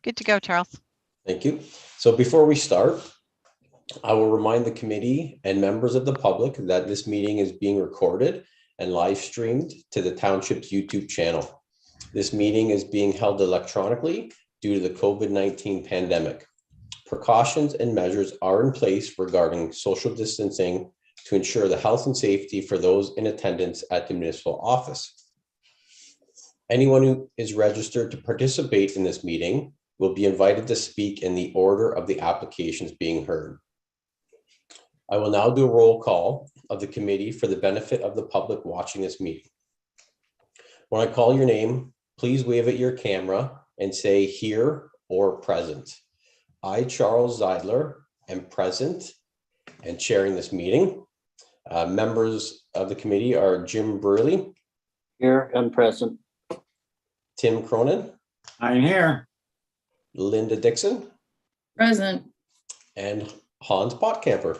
Good to go, Charles. Thank you. So before we start, I will remind the committee and members of the public that this meeting is being recorded and live streamed to the township's YouTube channel. This meeting is being held electronically due to the COVID-19 pandemic. Precautions and measures are in place regarding social distancing to ensure the health and safety for those in attendance at the municipal office. Anyone who is registered to participate in this meeting will be invited to speak in the order of the applications being heard. I will now do a roll call of the committee for the benefit of the public watching this meeting. When I call your name, please wave at your camera and say here or present. I, Charles Zeidler, am present and chairing this meeting. Members of the committee are Jim Burley. Here and present. Tim Cronin. I'm here. Linda Dixon. Present. And Hans Potcamper.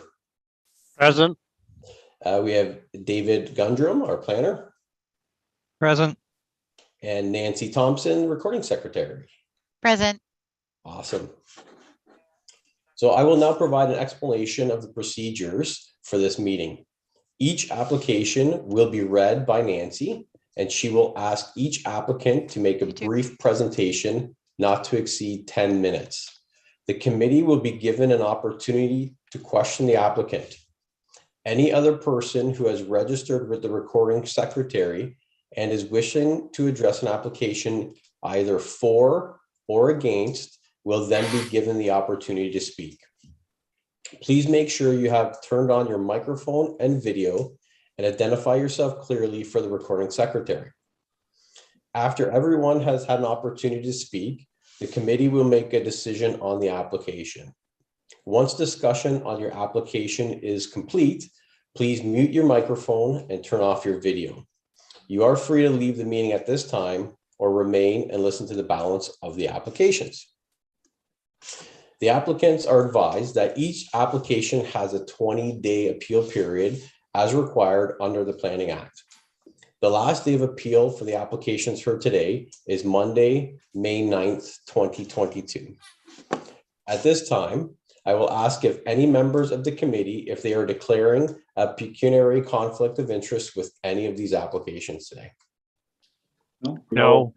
Present. We have David Gundrum, our planner. Present. And Nancy Thompson, recording secretary. Present. Awesome. So I will now provide an explanation of the procedures for this meeting. Each application will be read by Nancy, and she will ask each applicant to make a brief presentation not to exceed 10 minutes. The committee will be given an opportunity to question the applicant. Any other person who has registered with the recording secretary and is wishing to address an application either for or against will then be given the opportunity to speak. Please make sure you have turned on your microphone and video and identify yourself clearly for the recording secretary. After everyone has had an opportunity to speak, the committee will make a decision on the application. Once discussion on your application is complete, please mute your microphone and turn off your video. You are free to leave the meeting at this time or remain and listen to the balance of the applications. The applicants are advised that each application has a 20-day appeal period as required under the Planning Act. The last day of appeal for the applications heard today is Monday, May 9th, 2022. At this time, I will ask if any members of the committee, if they are declaring a pecuniary conflict of interest with any of these applications today. No.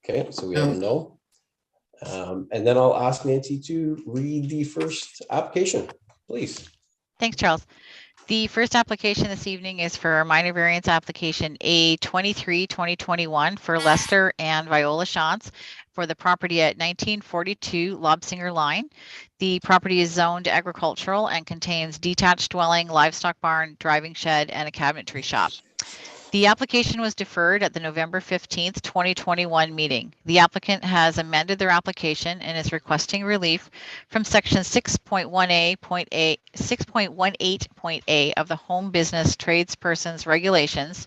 Okay, so we have a no. And then I'll ask Nancy to read the first application, please. Thanks, Charles. The first application this evening is for minor variance application A23-2021 for Lester and Viola Shantz for the property at 1942 Lobsinger Line. The property is zoned agricultural and contains detached dwelling, livestock barn, driving shed, and a cabinetry shop. The application was deferred at the November 15th, 2021 meeting. The applicant has amended their application and is requesting relief from section 6.18.A of the Home Business Tradespersons Regulations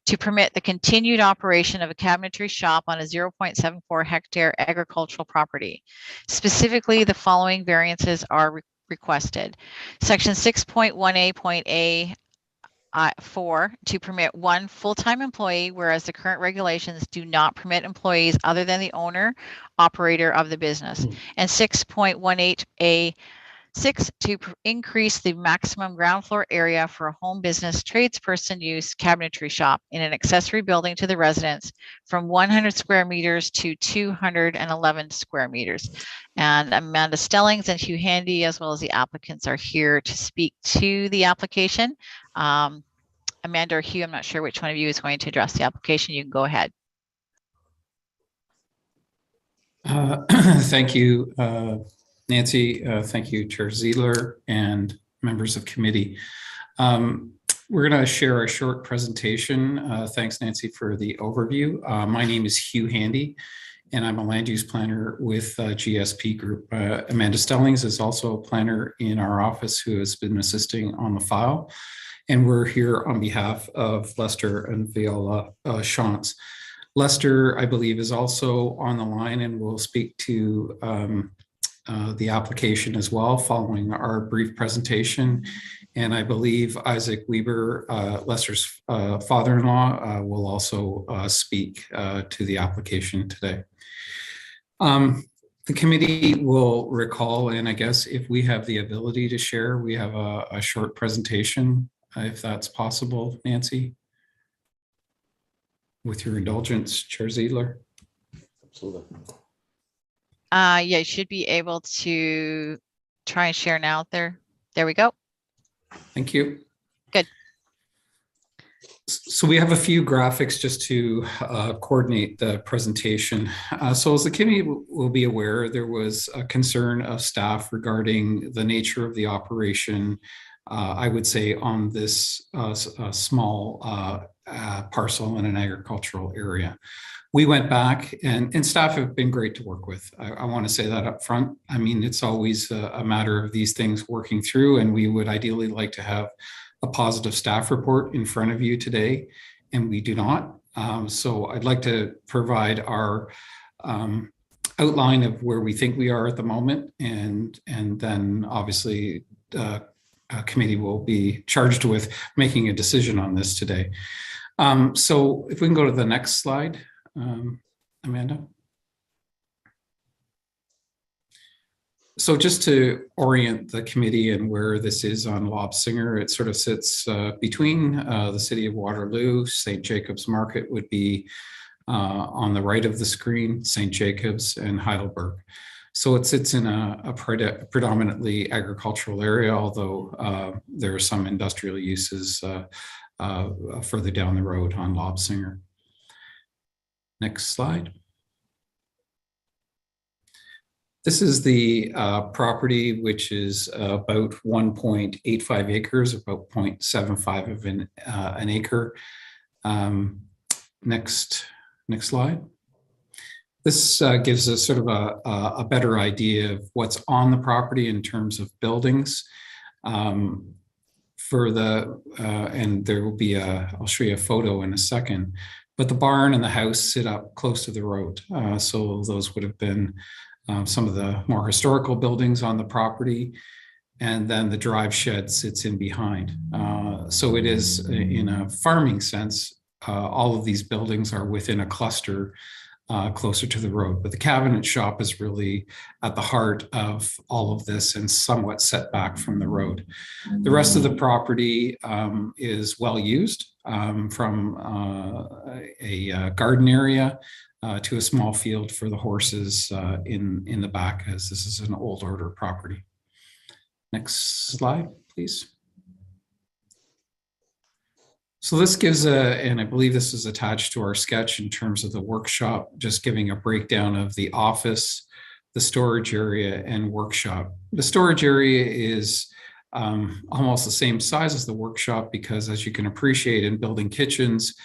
to permit the continued operation of a cabinetry shop on a 0.74 hectare agricultural property. Specifically, the following variances are requested. Section 6.18.A 4 to permit one full-time employee, whereas the current regulations do not permit employees other than the owner, operator of the business. And 6.18A 6 to increase the maximum ground floor area for a home business tradesperson use cabinetry shop in an accessory building to the residence from 100 square meters to 211 square meters. And Amanda Stellings and Hugh Handy, as well as the applicants, are here to speak to the application. Amanda or Hugh, I'm not sure which one of you is going to address the application. You can go ahead. Thank you, Nancy. Thank you, Chair Zeidler and members of committee. We're going to share a short presentation. Thanks, Nancy, for the overview. My name is Hugh Handy, and I'm a land use planner with GSP Group. Amanda Stellings is also a planner in our office who has been assisting on the file. And we're here on behalf of Lester and Viola Shantz. Lester, I believe, is also on the line and will speak to the application as well following our brief presentation. And I believe Isaac Weber, Lester's father-in-law, will also speak to the application today. The committee will recall, and I guess if we have the ability to share, we have a short presentation, if that's possible, Nancy. With your indulgence, Chair Ziedler. Absolutely. Yeah, you should be able to try and share now there. There we go. Thank you. Good. So we have a few graphics just to coordinate the presentation. So as the committee will be aware, there was a concern of staff regarding the nature of the operation, I would say, on this small parcel in an agricultural area. We went back and staff have been great to work with. I want to say that up front. I mean, it's always a matter of these things working through, and we would ideally like to have a positive staff report in front of you today, and we do not. So I'd like to provide our outline of where we think we are at the moment, and then obviously a committee will be charged with making a decision on this today. So if we can go to the next slide, Amanda. So just to orient the committee and where this is on Lobsinger, it sort of sits between the city of Waterloo. St. Jacobs Market would be on the right of the screen, St. Jacobs and Heidelberg. So it sits in a predominantly agricultural area, although there are some industrial uses further down the road on Lobsinger. Next slide. This is the property, which is about 1.85 acres, about 0.75 of an acre. Next slide. This gives us sort of a better idea of what's on the property in terms of buildings. For the, and there will be I'll show you a photo in a second, but the barn and the house sit up close to the road. So those would have been some of the more historical buildings on the property, and then the drive shed sits in behind. So it is, in a farming sense, all of these buildings are within a cluster closer to the road, but the cabinet shop is really at the heart of all of this and somewhat set back from the road. The rest of the property is well used, from a garden area to a small field for the horses in the back, as this is an old order property. Next slide, please. So this gives and I believe this is attached to our sketch in terms of the workshop, just giving a breakdown of the office, the storage area, and workshop. The storage area is almost the same size as the workshop, because as you can appreciate, in building kitchens,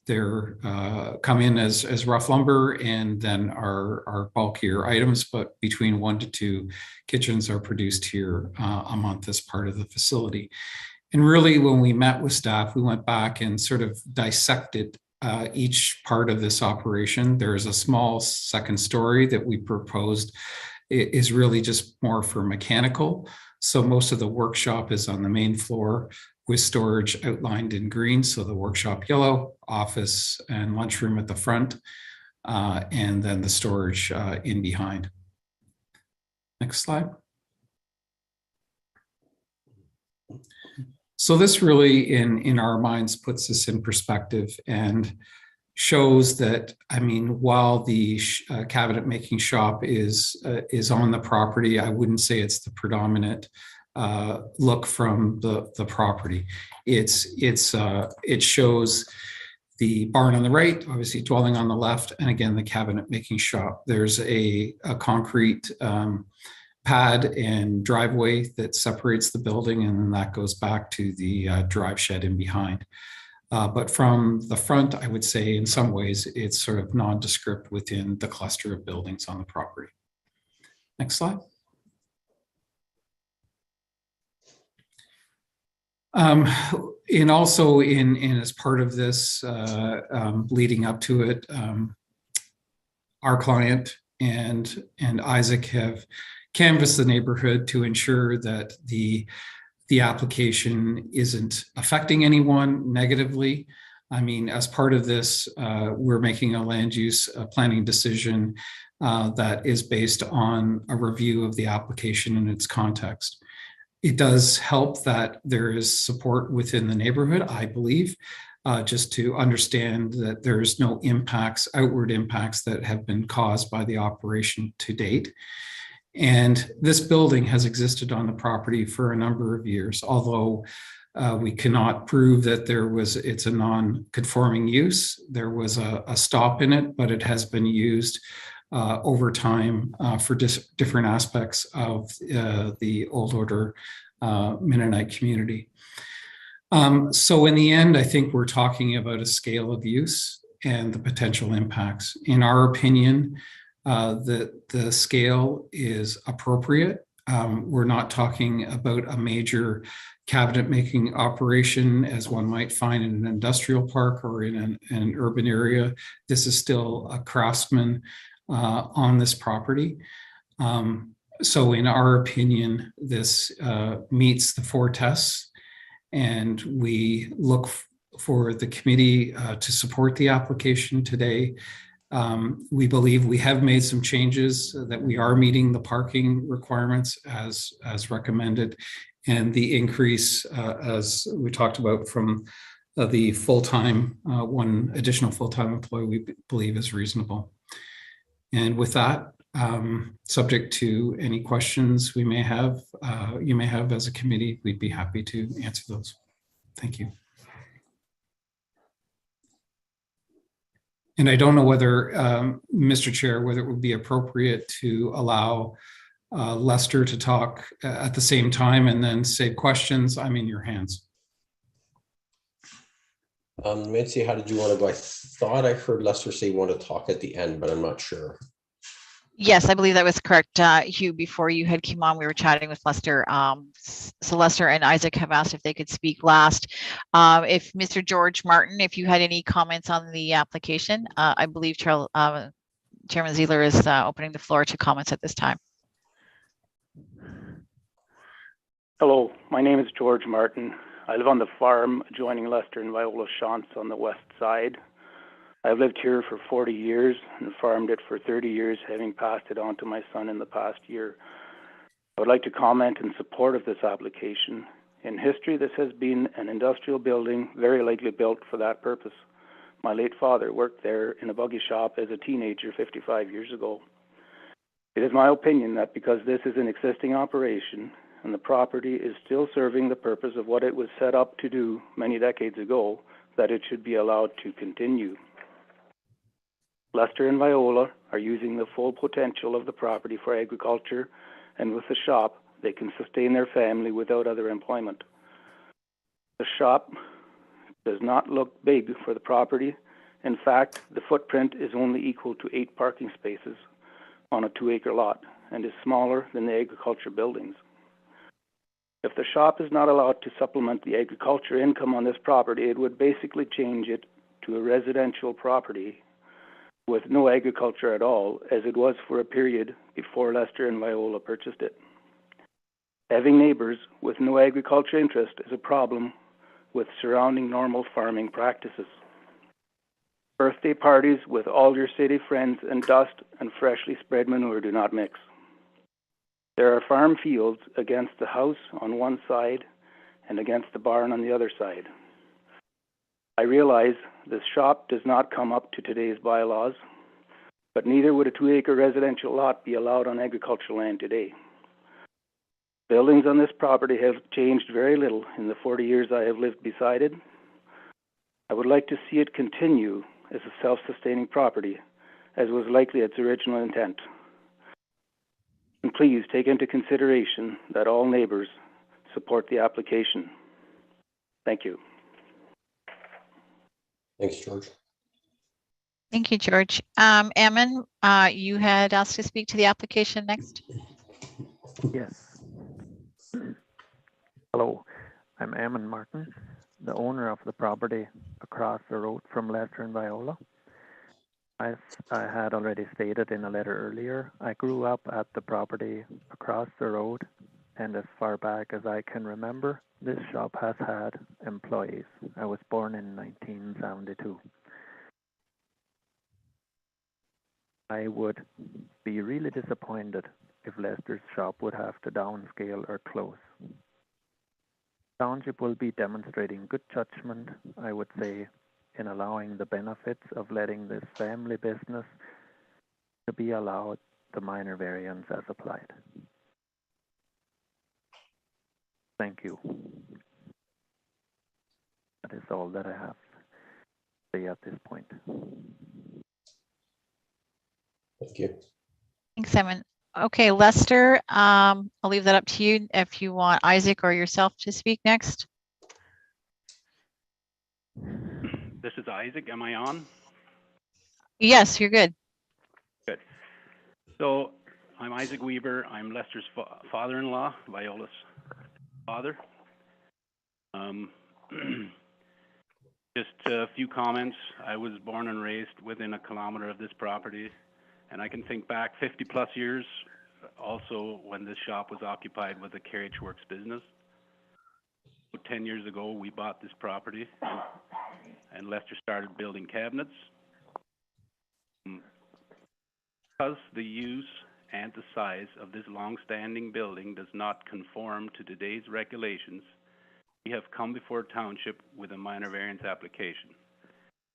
they're come in as rough lumber and then are bulkier items, but between 1 to 2 kitchens are produced here a month as part of the facility. And really, when we met with staff, we went back and sort of dissected each part of this operation. There is a small second story that we proposed. It is really just more for mechanical. So most of the workshop is on the main floor with storage outlined in green. So the workshop yellow, office and lunchroom at the front, and then the storage in behind. Next slide. So this really, in our minds, puts this in perspective and shows that, I mean, while the cabinet making shop is on the property, I wouldn't say it's the predominant look from the property. It shows the barn on the right, obviously dwelling on the left, and again, the cabinet making shop. There's a concrete pad and driveway that separates the building, and then that goes back to the drive shed in behind. But from the front, I would say in some ways it's sort of nondescript within the cluster of buildings on the property. Next slide. And also in as part of this, leading up to it, our client and Isaac have canvassed the neighborhood to ensure that the application isn't affecting anyone negatively. I mean, as part of this, we're making a land use planning decision that is based on a review of the application and its context. It does help that there is support within the neighborhood, I believe, just to understand that there's no impacts, outward impacts that have been caused by the operation to date. And this building has existed on the property for a number of years, although we cannot prove that it's a non-conforming use. There was a stop in it, but it has been used over time for different aspects of the Old Order Mennonite community. So in the end, I think we're talking about a scale of use and the potential impacts. In our opinion, the scale is appropriate. We're not talking about a major cabinet making operation as one might find in an industrial park or in an urban area. This is still a craftsman on this property. So in our opinion, this meets the 4 tests, and we look for the committee to support the application today. We believe we have made some changes, that we are meeting the parking requirements as recommended, and the increase, as we talked about, from the full-time, 1 additional full-time employee, we believe is reasonable. And with that, subject to any questions we may have, you may have as a committee, we'd be happy to answer those. Thank you. And I don't know whether, Mr. Chair, whether it would be appropriate to allow Lester to talk at the same time and then say questions. I'm in your hands. Mitzi, how did you want to go? I thought I heard Lester say he wanted to talk at the end, but I'm not sure. Yes, I believe that was correct. Hugh, before you had come on, we were chatting with Lester. So Lester and Isaac have asked if they could speak last. If Mr. George Martin, if you had any comments on the application, I believe Chairman Ziegler is opening the floor to comments at this time. Hello, my name is George Martin. I live on the farm adjoining Lester and Viola Shantz on the west side. I've lived here for 40 years and farmed it for 30 years, having passed it on to my son in the past year. I would like to comment in support of this application. In history, this has been an industrial building, very likely built for that purpose. My late father worked there in a buggy shop as a teenager 55 years ago. It is my opinion that because this is an existing operation and the property is still serving the purpose of what it was set up to do many decades ago, that it should be allowed to continue. Lester and Viola are using the full potential of the property for agriculture, and with the shop, they can sustain their family without other employment. The shop does not look big for the property. In fact, the footprint is only equal to 8 parking spaces on a 2-acre lot and is smaller than the agriculture buildings. If the shop is not allowed to supplement the agriculture income on this property, it would basically change it to a residential property with no agriculture at all, as it was for a period before Lester and Viola purchased it. Having neighbors with no agriculture interest is a problem with surrounding normal farming practices. Birthday parties with all your city friends and dust and freshly spread manure do not mix. There are farm fields against the house on one side and against the barn on the other side. I realize this shop does not come up to today's bylaws, but neither would a 2-acre residential lot be allowed on agricultural land today. Buildings on this property have changed very little in the 40 years I have lived beside it. I would like to see it continue as a self-sustaining property, as was likely its original intent. And please take into consideration that all neighbors support the application. Thank you. Thanks, George. Thank you, George. Ammon, you had asked to speak to the application next. Yes. Hello, I'm Ammon Martin, the owner of the property across the road from Lester and Viola. As I had already stated in a letter earlier, I grew up at the property across the road, and as far back as I can remember, this shop has had employees. I was born in 1972. I would be really disappointed if Lester's shop would have to downscale or close. Township will be demonstrating good judgment, I would say, in allowing the benefits of letting this family business to be allowed the minor variance as applied. Thank you. That is all that I have to say at this point. Thank you. Thanks, Simon. Okay, Lester, I'll leave that up to you if you want Isaac or yourself to speak next. This is Isaac. Am I on? Yes, you're good. Good. So I'm Isaac Weaver. I'm Lester's father-in-law, Viola's father. Just a few comments. I was born and raised within a kilometer of this property, and I can think back 50 plus years also when this shop was occupied with a carriage works business. 10 years ago, we bought this property, and Lester started building cabinets. Because the use and the size of this long-standing building does not conform to today's regulations, we have come before Township with a minor variance application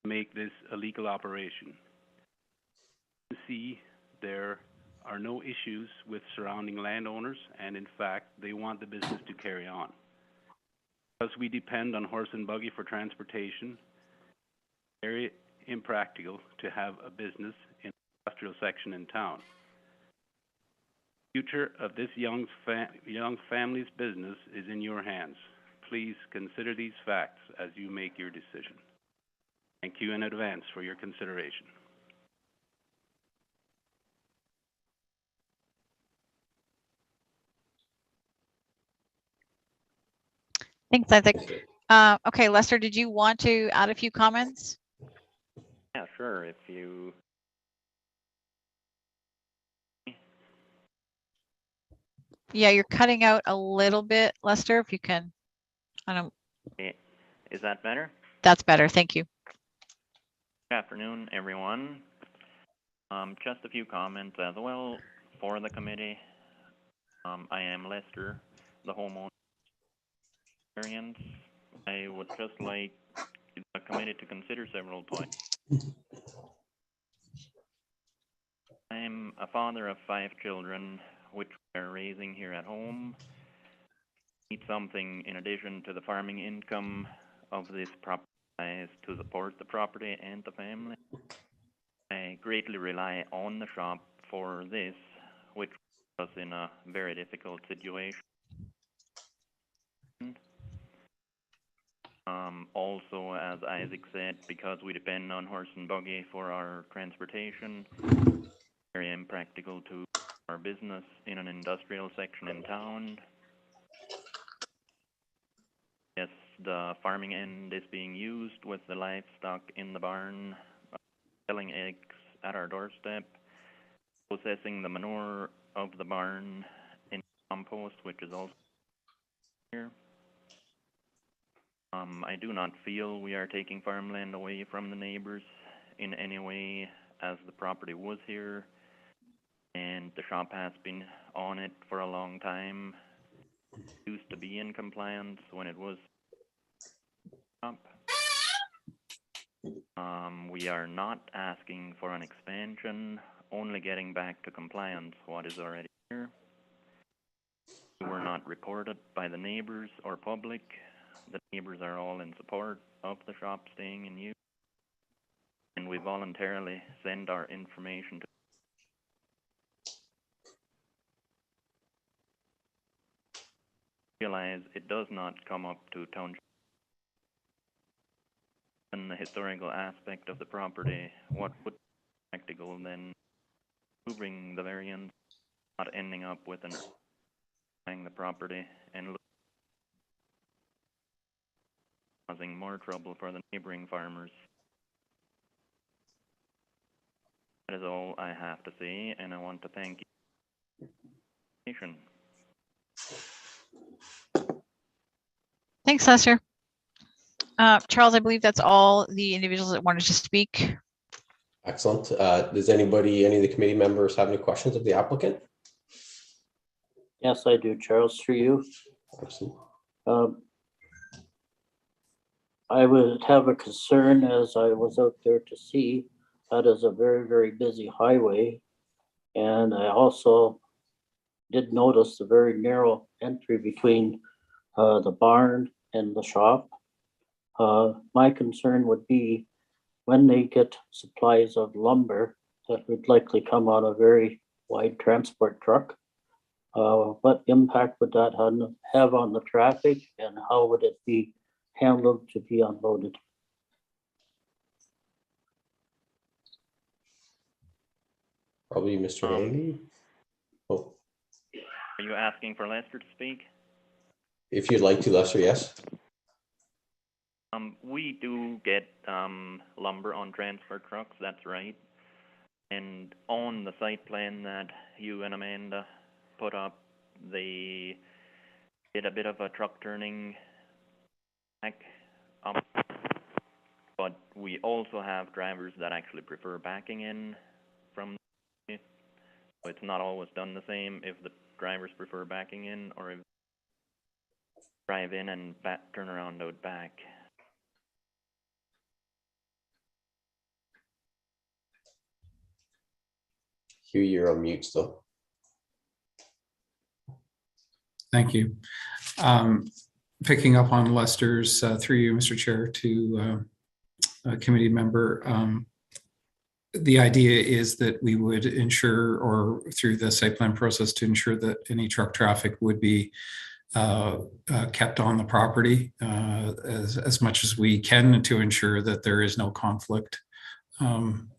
to make this a legal operation. You see, there are no issues with surrounding landowners, and in fact, they want the business to carry on. Because we depend on horse and buggy for transportation, very impractical to have a business in the industrial section in town. The future of this young family's business is in your hands. Please consider these facts as you make your decision. Thank you in advance for your consideration. Thanks, Isaac. Okay, Lester, did you want to add a few comments? Yeah, sure. If you Yeah, you're cutting out a little bit, Lester, if you can. I don't. Is that better? That's better. Thank you. Good afternoon, everyone. Just a few comments as well for the committee. I am Lester, the homeowner. I would just like the committee to consider several points. I'm a father of 5 children, which we are raising here at home. Need something in addition to the farming income of this property to support the property and the family. I greatly rely on the shop for this, which was in a very difficult situation. Also, as Isaac said, because we depend on horse and buggy for our transportation, very impractical to our business in an industrial section in town. Yes, the farming end is being used with the livestock in the barn, selling eggs at our doorstep, processing the manure of the barn in compost, which is also here. I do not feel we are taking farmland away from the neighbors in any way, as the property was here and the shop has been on it for a long time. It used to be in compliance when it was up. We are not asking for an expansion, only getting back to compliance what is already here. We were not reported by the neighbors or public. The neighbors are all in support of the shop staying in use, and we voluntarily send our information to realize it does not come up to township. And the historical aspect of the property, what would be practical then proving the variance, not ending up with an buying the property and causing more trouble for the neighboring farmers. That is all I have to say, and I want to thank you. Thanks, Lester. Charles, I believe that's all the individuals that wanted to speak. Excellent. Does any of the committee members have any questions of the applicant? Yes, I do, Charles, through you. Absolutely. I would have a concern as I was out there to see, that is a very, very busy highway. And I also did notice the very narrow entry between the barn and the shop. My concern would be when they get supplies of lumber that would likely come on a very wide transport truck. What impact would that have on the traffic, and how would it be handled to be unloaded? Probably Mr. Haley. Oh, Are you asking for Lester to speak? if you'd like to, Lester, yes. We do get lumber on transfer trucks, that's right. And on the site plan that you and Amanda put up, they did a bit of a truck turning back up. But we also have drivers that actually prefer backing in from the, so it's not always done the same if the drivers prefer backing in or if drive in and turn around out back. Hugh, you're on mute still. Thank you. Picking up on Lester's through you, Mr. Chair, to a committee member. The idea is that we would ensure, or through the site plan process, to ensure that any truck traffic would be kept on the property as much as we can to ensure that there is no conflict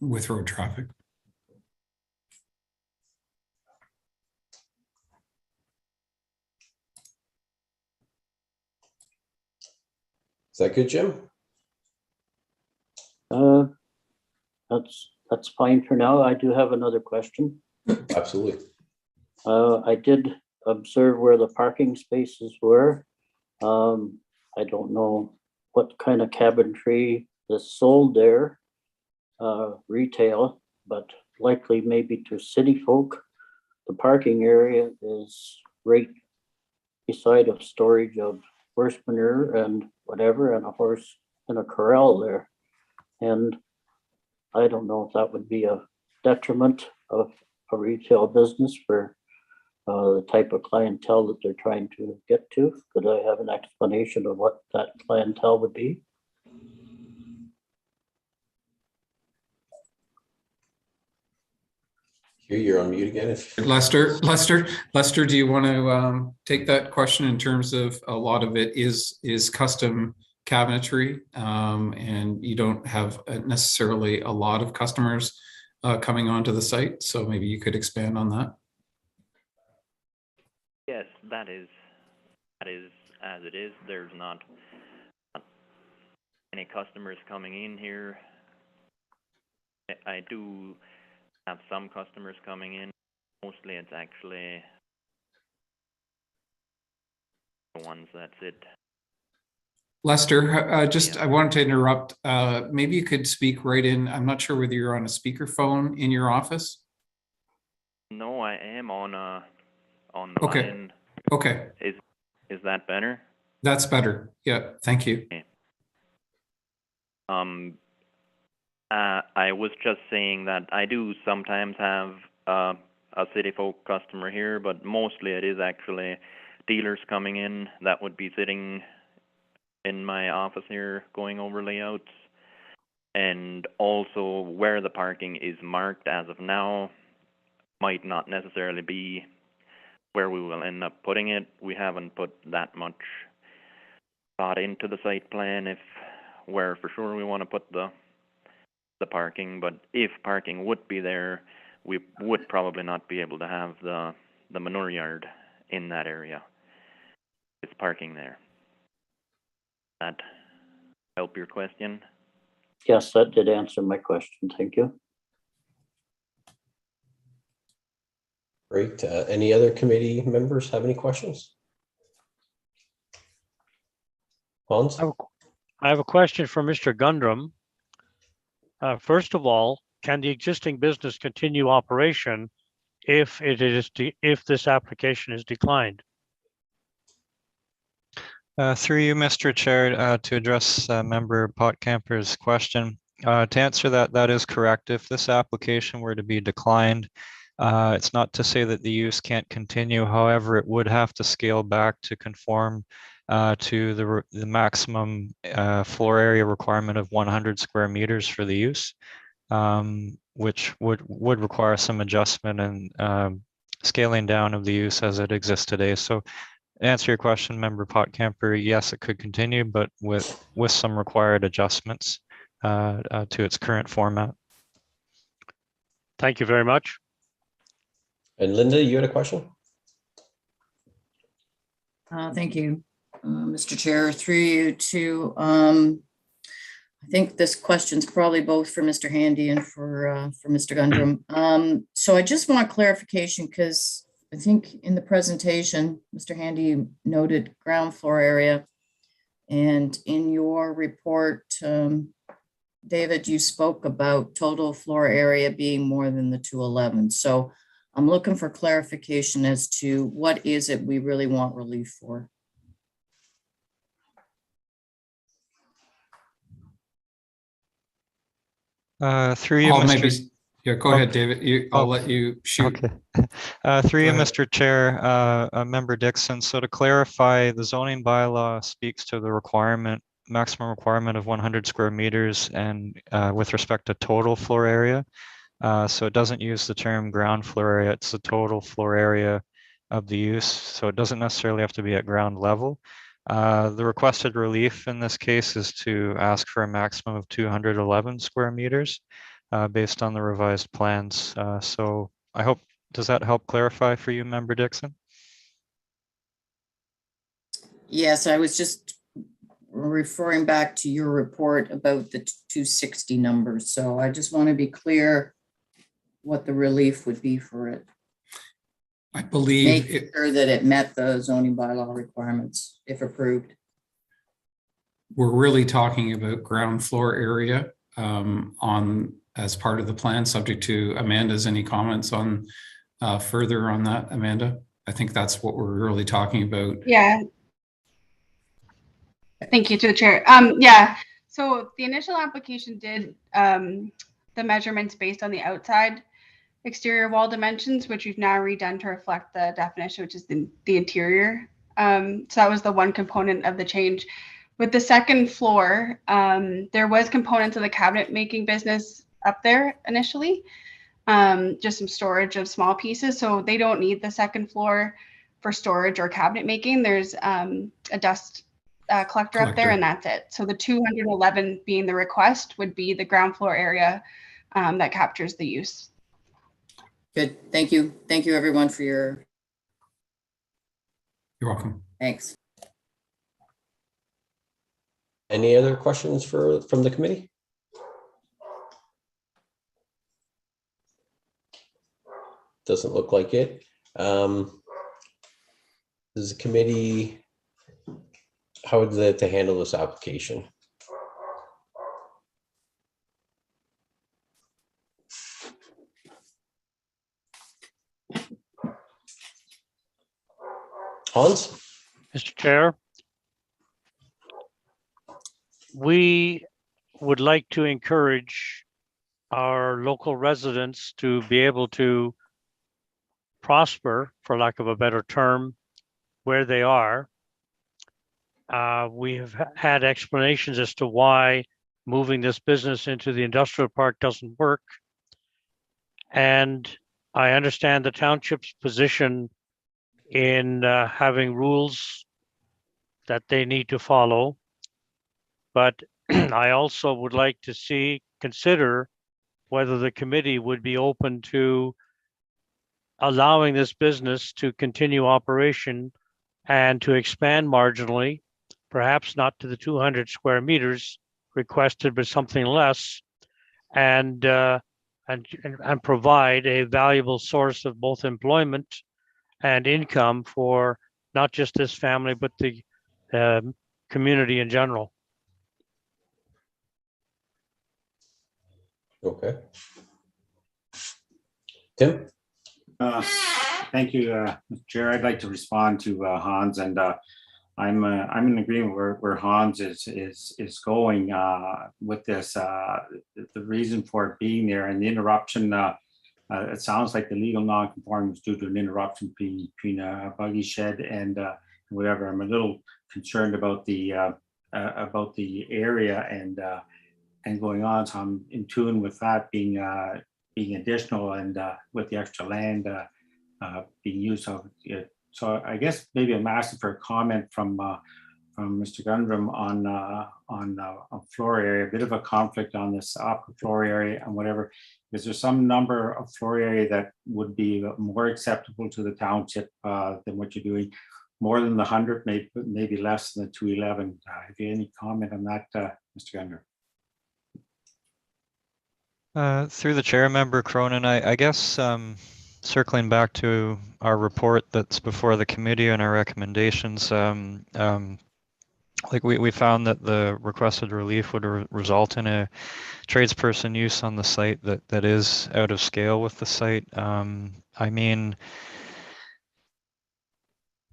with road traffic. Is that good, Jim? That's fine for now. I do have another question. Absolutely. I did observe where the parking spaces were. I don't know what kind of cabinetry is sold there, retail, but likely maybe to city folk. The parking area is right beside of storage of horse manure and whatever, and a horse in a corral there. And I don't know if that would be a detriment of a retail business for the type of clientele that they're trying to get to. Could I have an explanation of what that clientele would be? Hugh, you're on mute again. Lester, do you want to take that question in terms of a lot of it is custom cabinetry, and you don't have necessarily a lot of customers coming onto the site, so maybe you could expand on that. Yes, that is as it is. There's not any customers coming in here. I do have some customers coming in. Mostly it's actually the ones that sit. Lester, I wanted to interrupt. Maybe you could speak right in. I'm not sure whether you're on a speakerphone in your office. No, I am on the Okay. line. Okay. Is that better? That's better. Yeah. Thank you. Okay. I was just saying that I do sometimes have a city folk customer here, but mostly it is actually dealers coming in that would be sitting in my office here going over layouts. And also where the parking is marked as of now might not necessarily be where we will end up putting it. We haven't put that much thought into the site plan if where for sure we want to put the parking, but if parking would be there, we would probably not be able to have the manure yard in that area. It's parking there. That help your question? Yes, that did answer my question. Thank you. Great. Any other committee members have any questions? Hans? I have a question for Mr. Gundrum. First of all, can the existing business continue operation if if this application is declined? Through you, Mr. Chair, to address Member Potcamper's question. To answer that, that is correct. If this application were to be declined, it's not to say that the use can't continue. However, it would have to scale back to conform to the maximum floor area requirement of 100 square meters for the use, which would require some adjustment and scaling down of the use as it exists today. So, to answer your question, Member Potcamper, yes, it could continue, but with some required adjustments to its current format. Thank you very much. And Linda, you had a question? Thank you, Mr. Chair. Through you to, I think this question's probably both for Mr. Handy and for Mr. Gundrum. So I just want clarification because I think in the presentation, Mr. Handy noted ground floor area. And in your report, David, you spoke about total floor area being more than the 211. So I'm looking for clarification as to what is it we really want relief for. Through you, Mr. Yeah, go ahead, David. I'll let you shoot. Okay. Through you, Mr. Chair, Member Dixon. So to clarify, the zoning bylaw speaks to the maximum requirement of 100 square meters and with respect to total floor area. So it doesn't use the term ground floor area, it's the total floor area of the use. So it doesn't necessarily have to be at ground level. The requested relief in this case is to ask for a maximum of 211 square meters based on the revised plans. So I hope, does that help clarify for you, Member Dixon? Yes, I was just referring back to your report about the 260 numbers. So I just want to be clear what the relief would be for it. I believe Make sure that it met the zoning bylaw requirements if approved. we're really talking about ground floor area as part of the plan, subject to Amanda's any comments on further on that, Amanda? I think that's what we're really talking about. Yeah. Thank you to the chair. Yeah, so the initial application did the measurements based on the outside exterior wall dimensions, which we've now redone to reflect the definition, which is the interior. So that was the one component of the change. With the second floor, there was components of the cabinet making business up there initially, just some storage of small pieces. So they don't need the second floor for storage or cabinet making. There's a dust collector up there, and that's it. So the 211 being the request would be the ground floor area that captures the use. Good, thank you. Thank you everyone for your. You're welcome. Thanks. Any other questions from the committee? Doesn't look like it. Does the committee, how would they to handle this application? Hans? Mr. Chair, we would like to encourage our local residents to be able to prosper, for lack of a better term, where they are. We have had explanations as to why moving this business into the industrial park doesn't work. And I understand the township's position in having rules that they need to follow. But I also would like to consider whether the committee would be open to allowing this business to continue operation and to expand marginally, perhaps not to the 200 square meters requested, but something less, and provide a valuable source of both employment and income for not just this family, but the community in general. Okay. Tim? Thank you, Mr. Chair. I'd like to respond to Hans, and I'm in agreement where Hans is going with this. The reason for it being there and the interruption. It sounds like the legal non-conforming was due to an interruption between a buggy shed and whatever. I'm a little concerned about the area and going on. So I'm in tune with that being additional and with the extra land being used. So I guess maybe I'm asking for a comment from Mr. Gundrum on floor area, a bit of a conflict on this upper floor area and whatever. Is there some number of floor area that would be more acceptable to the township than what you're doing? More than the 100, maybe less than the 211. Have you any comment on that, Mr. Gundrum? Through the chair, Member Cronin, I guess circling back to our report that's before the committee and our recommendations, like we found that the requested relief would result in a tradesperson use on the site that is out of scale with the site. I mean,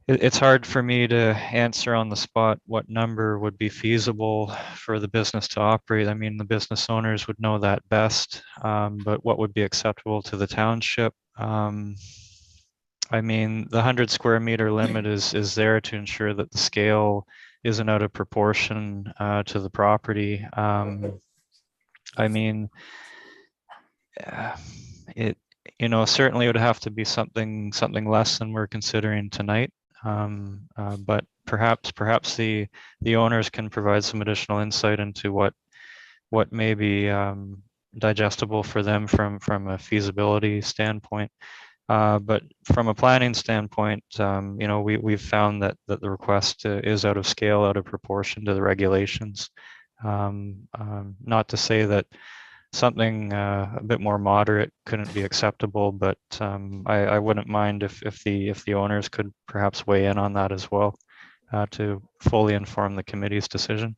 it's hard for me to answer on the spot what number would be feasible for the business to operate. I mean, the business owners would know that best, but what would be acceptable to the township? I mean, the 100 square meter limit is there to ensure that the scale isn't out of proportion to the property. I mean, certainly would have to be something less than we're considering tonight. But perhaps the owners can provide some additional insight into what may be digestible for them from a feasibility standpoint. But from a planning standpoint, we've found that the request is out of scale, out of proportion to the regulations. Not to say that something a bit more moderate couldn't be acceptable, but I wouldn't mind if the owners could perhaps weigh in on that as well to fully inform the committee's decision.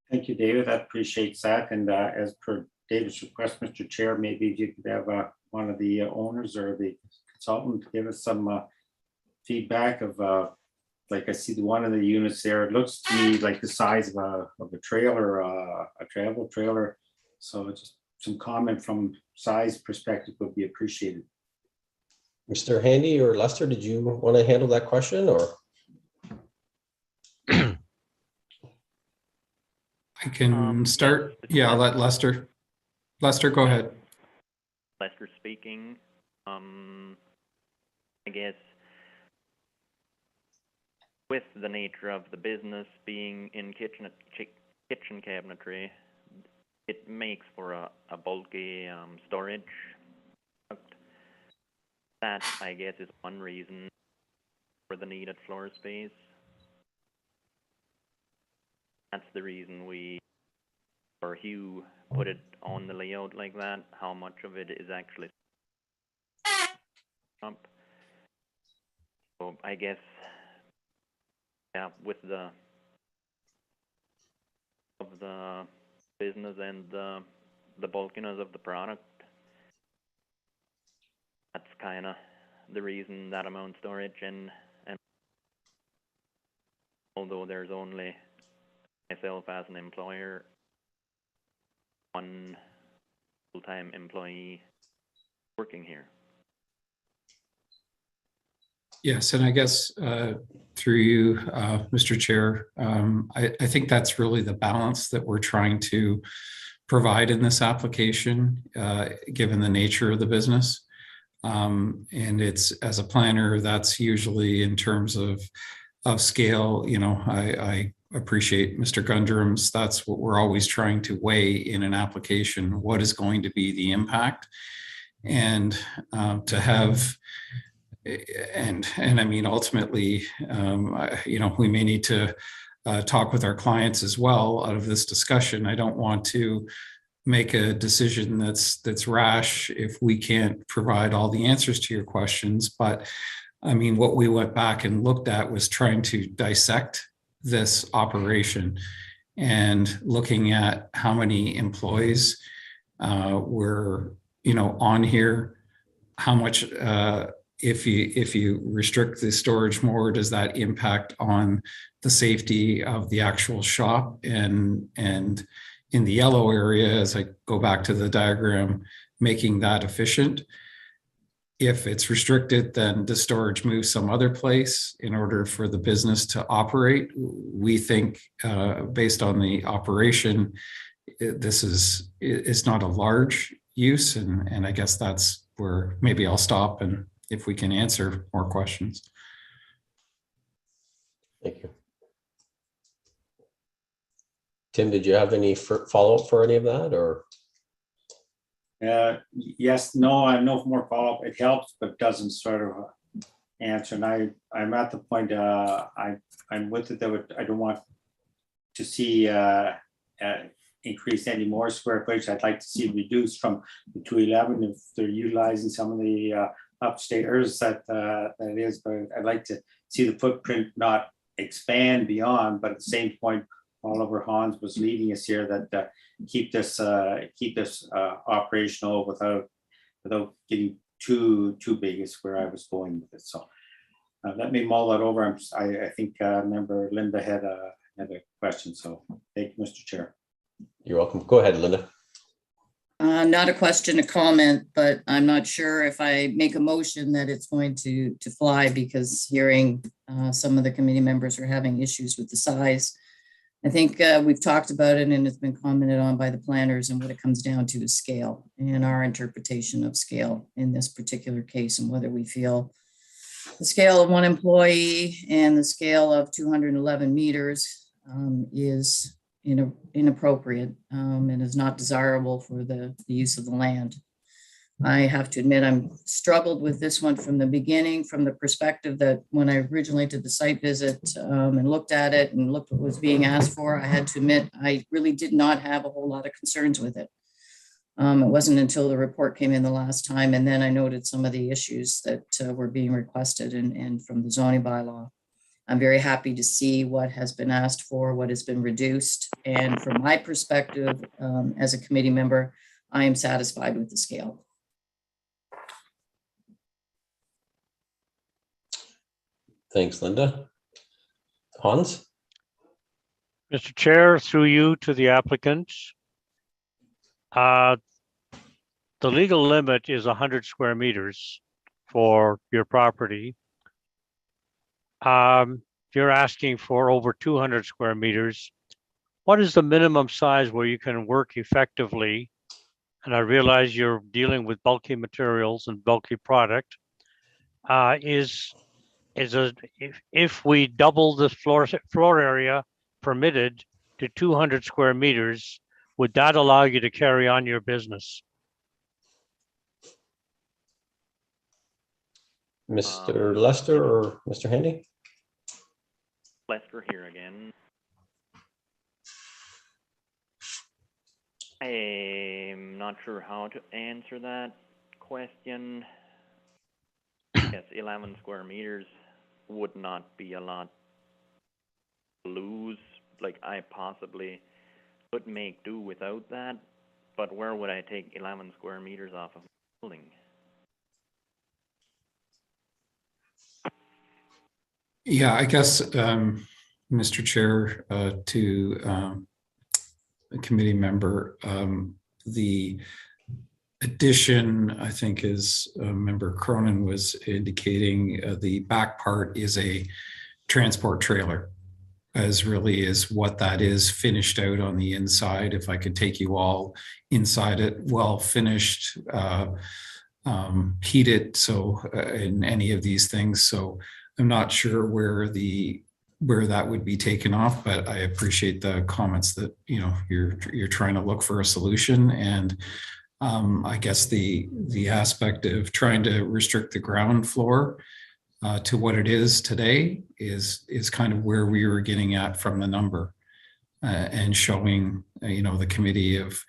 Thank you, David. I appreciate that. And as per David's request, Mr. Chair, maybe you could have one of the owners or the consultant give us some feedback of like I see one of the units there. It looks to me like the size of a trailer, a travel trailer. So just some comment from size perspective would be appreciated. Mr. Handy or Lester, did you want to handle that question or? I can start. Yeah, I'll let Lester. Lester, go ahead. Lester speaking. I guess with the nature of the business being in kitchen cabinetry, it makes for a bulky storage. That, I guess, is one reason for the needed floor space. That's the reason Hugh put it on the layout like that, how much of it is actually up. So I guess, yeah, with the business and the bulkiness of the product, that's kind of the reason that amount of storage. And although there's only myself as an employer, one full-time employee working here. Yes, and I guess through you, Mr. Chair, I think that's really the balance that we're trying to provide in this application, given the nature of the business. And it's, as a planner, that's usually in terms of scale. I appreciate Mr. Gundrum's. That's what we're always trying to weigh in an application. What is going to be the impact? And to have, and I mean, ultimately, we may need to talk with our clients as well out of this discussion. I don't want to make a decision that's rash if we can't provide all the answers to your questions. But I mean, what we went back and looked at was trying to dissect this operation and looking at how many employees were on here, how much, if you restrict the storage more, does that impact on the safety of the actual shop? And in the yellow area, as I go back to the diagram, making that efficient. If it's restricted, then the storage moves some other place in order for the business to operate. We think, based on the operation, this is not a large use, and I guess that's where maybe I'll stop, and if we can answer more questions. Thank you. Tim, did you have any follow-up for any of that, or? Yes, no, I have no more follow-up. It helps, but doesn't sort of answer. And I'm at the point, I'm with it that I don't want to see increase any more square footage. I'd like to see it reduced from the 211 if they're utilizing some of the upstairs that it is, but I'd like to see the footprint not expand beyond, but at the same point, Oliver Hans was leading us here that keep this operational without getting too big is where I was going with it. So let me mull that over. I think member Linda had a question. So thank you, Mr. Chair. You're welcome. Go ahead, Linda. Not a question, a comment, but I'm not sure if I make a motion that it's going to fly, because hearing some of the committee members are having issues with the size. I think we've talked about it and it's been commented on by the planners, and what it comes down to is scale and our interpretation of scale in this particular case, and whether we feel the scale of one employee and the scale of 211 meters is inappropriate and is not desirable for the use of the land. I have to admit, I'm struggled with this one from the beginning, from the perspective that when I originally did the site visit and looked at it and looked what was being asked for, I had to admit I really did not have a whole lot of concerns with it. It wasn't until the report came in the last time, and then I noted some of the issues that were being requested and from the zoning bylaw. I'm very happy to see what has been asked for, what has been reduced. And from my perspective, as a committee member, I am satisfied with the scale. Thanks, Linda. Hans? Mr. Chair, through you to the applicant. The legal limit is 100 square meters for your property. You're asking for over 200 square meters. What is the minimum size where you can work effectively? And I realize you're dealing with bulky materials and bulky product. If we double the floor area permitted to 200 square meters, would that allow you to carry on your business? Mr. Lester or Mr. Handy? Lester here again. I'm not sure how to answer that question. Yes, 11 square meters would not be a lot to lose. Like, I possibly could make do without that, but where would I take 11 square meters off of the building? Yeah, I guess, Mr. Chair, to a committee member, the addition, I think, is member Cronin was indicating, the back part is a transport trailer, as really is what that is, finished out on the inside. If I could take you all inside it, well finished, heated, so in any of these things. So I'm not sure where that would be taken off, but I appreciate the comments that you're trying to look for a solution. And I guess the aspect of trying to restrict the ground floor to what it is today is kind of where we were getting at from the number, and showing the committee of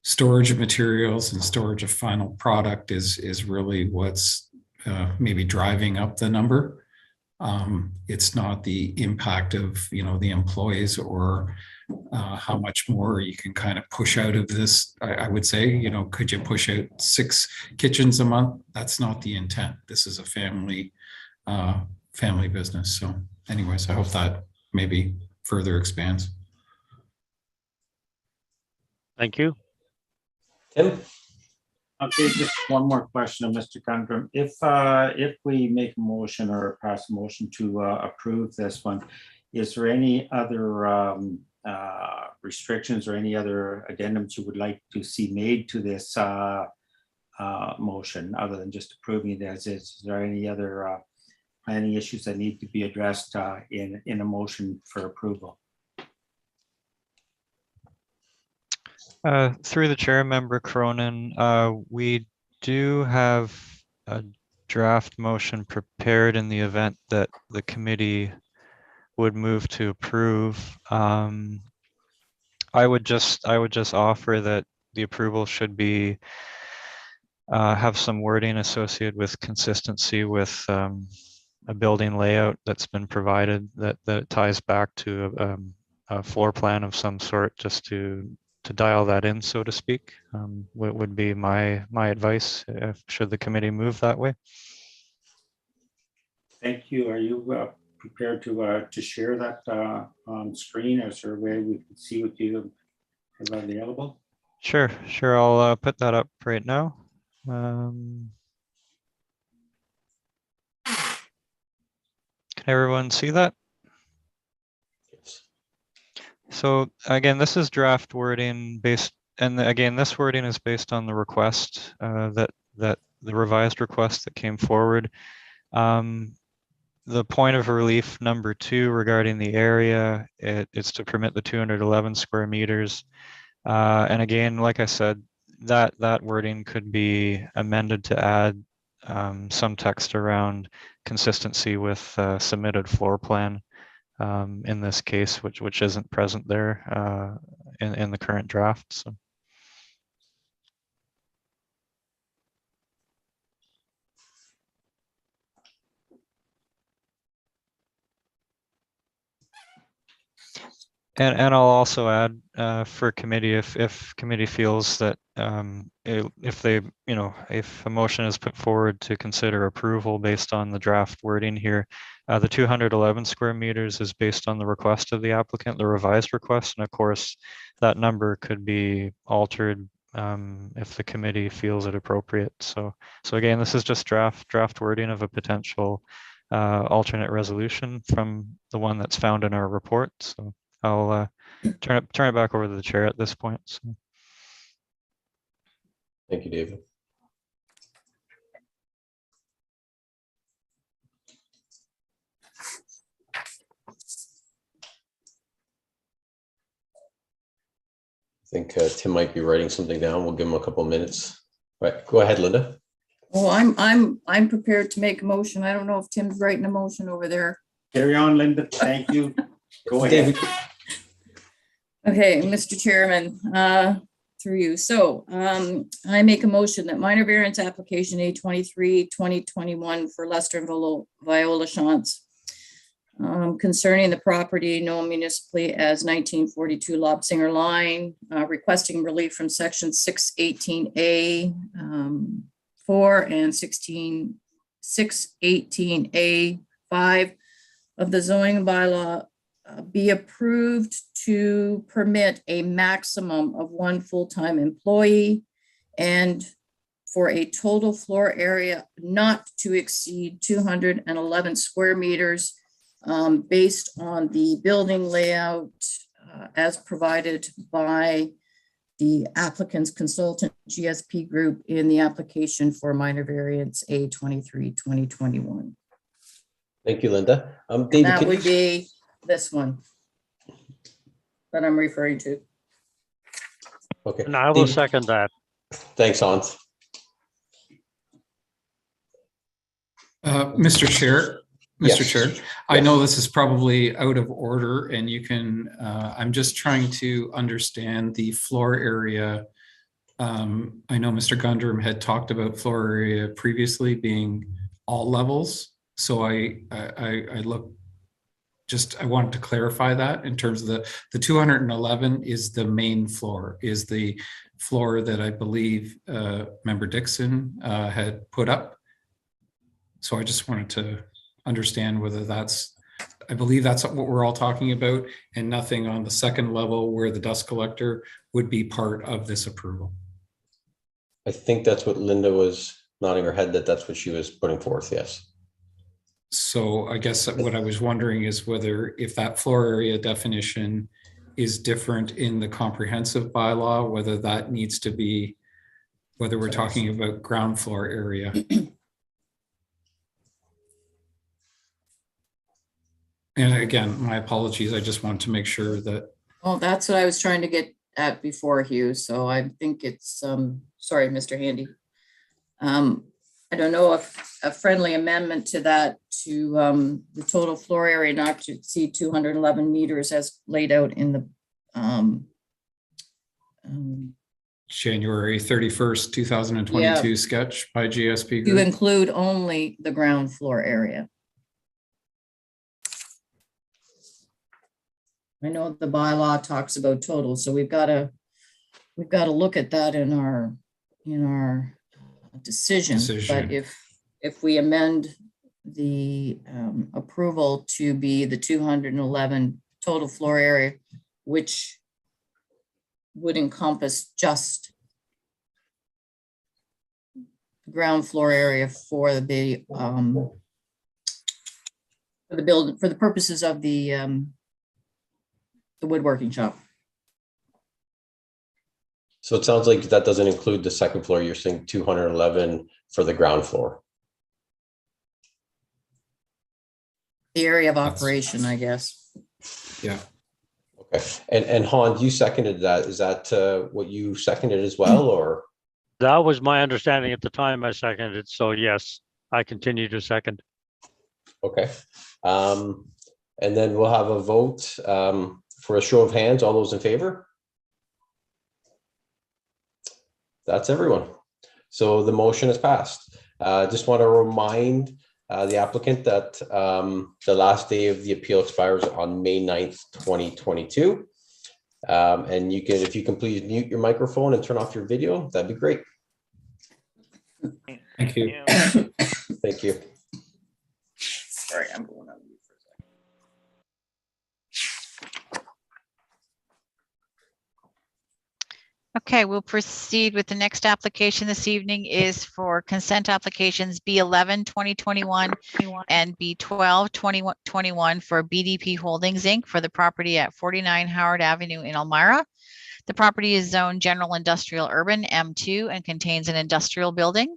storage of materials and storage of final product is really what's maybe driving up the number. It's not the impact of the employees or how much more you can kind of push out of this. I would say, you know, could you push out 6 kitchens a month? That's not the intent. This is a family business. So anyways, I hope that maybe further expands. Thank you. Tim? Okay, just one more question, Mr. Gundrum. If we make a motion or pass a motion to approve this one, is there any other restrictions or any other addendums you would like to see made to this motion other than just approving it as is? Is there any other planning issues that need to be addressed in a motion for approval? Through the chair, Member Cronin, we do have a draft motion prepared in the event that the committee would move to approve. I would just offer that the approval should be have some wording associated with consistency with a building layout that's been provided that ties back to a floor plan of some sort, just to dial that in, so to speak. What would be my advice should the committee move that way? Thank you. Are you prepared to share that on screen? Is there a way we can see what you have available? Sure. I'll put that up right now. Can everyone see that? So again, this is draft wording based, and again, this wording is based on the request that the revised request that came forward. The point of relief number 2 regarding the area, it's to permit the 211 square meters. And again, like I said, that wording could be amended to add some text around consistency with submitted floor plan in this case, which isn't present there in the current draft. So. And I'll also add for committee, if committee feels that if a motion is put forward to consider approval based on the draft wording here, the 211 square meters is based on the request of the applicant, the revised request, and of course that number could be altered if the committee feels it appropriate. So again, this is just draft wording of a potential alternate resolution from the one that's found in our report. So I'll turn it back over to the chair at this point. So. Thank you, David. I think Tim might be writing something down. We'll give him a couple of minutes. All right, go ahead, Linda. Well, I'm prepared to make a motion. I don't know if Tim's writing a motion over there. Carry on, Linda. Thank you. Go ahead. Okay, Mr. Chairman, through you. So I make a motion that minor variance application A23-2021 for Lester and Viola Shantz concerning the property known municipally as 1942 Lobsinger Line, requesting relief from section 618A 4 and 618A 5 of the zoning bylaw be approved to permit a maximum of 1 full-time employee and for a total floor area not to exceed 211 square meters based on the building layout as provided by the applicant's consultant GSP Group in the application for minor variance A23-2021. Thank you, Linda. David, that would be this one that I'm referring to. Okay. And I will second that. Thanks, Hans. Mr. Chair, I know this is probably out of order and you can, I'm just trying to understand the floor area. I know Mr. Gundrum had talked about floor area previously being all levels. So I look I wanted to clarify that in terms of the 211 is the main floor, is the floor that I believe Member Dixon had put up. So I just wanted to understand whether I believe that's what we're all talking about, and nothing on the second level where the dust collector would be part of this approval. I think that's what Linda was nodding her head, that's what she was putting forth, yes. So I guess what I was wondering is whether if that floor area definition is different in the comprehensive bylaw, whether that needs to be, whether we're talking about ground floor area. And again, my apologies. I just want to make sure that. Well, that's what I was trying to get at before, Hugh. So I think it's, sorry, Mr. Handy. I don't know if a friendly amendment to that, to the total floor area not to exceed 211 meters as laid out in the January 31st, 2022 sketch by GSP to Group. include only the ground floor area. I know the bylaw talks about total, so we've got to look at that in our decision. But if we amend the approval to be the 211 total floor area, which would encompass just ground floor area for the build, for the purposes of the woodworking shop. So it sounds like that doesn't include the second floor. You're saying 211 for the ground floor. The area of operation, I guess. Yeah. Okay. And Hans, you seconded that. Is that what you seconded as well, or? That was my understanding at the time I seconded. So yes, I continue to second. Okay. And then we'll have a vote for a show of hands. All those in favor? That's everyone. So the motion is passed. Just want to remind the applicant that the last day of the appeal expires on May 9th, 2022. And you can, if you can please mute your microphone and turn off your video, that'd be great. Thank you. Thank you. Sorry, I'm going on mute for a second. Okay, we'll proceed with the next application this evening is for consent applications B11 2021 and B12 2021 for BDP Holdings Inc. for the property at 49 Howard Avenue in Elmira. The property is zoned general industrial urban M2 and contains an industrial building.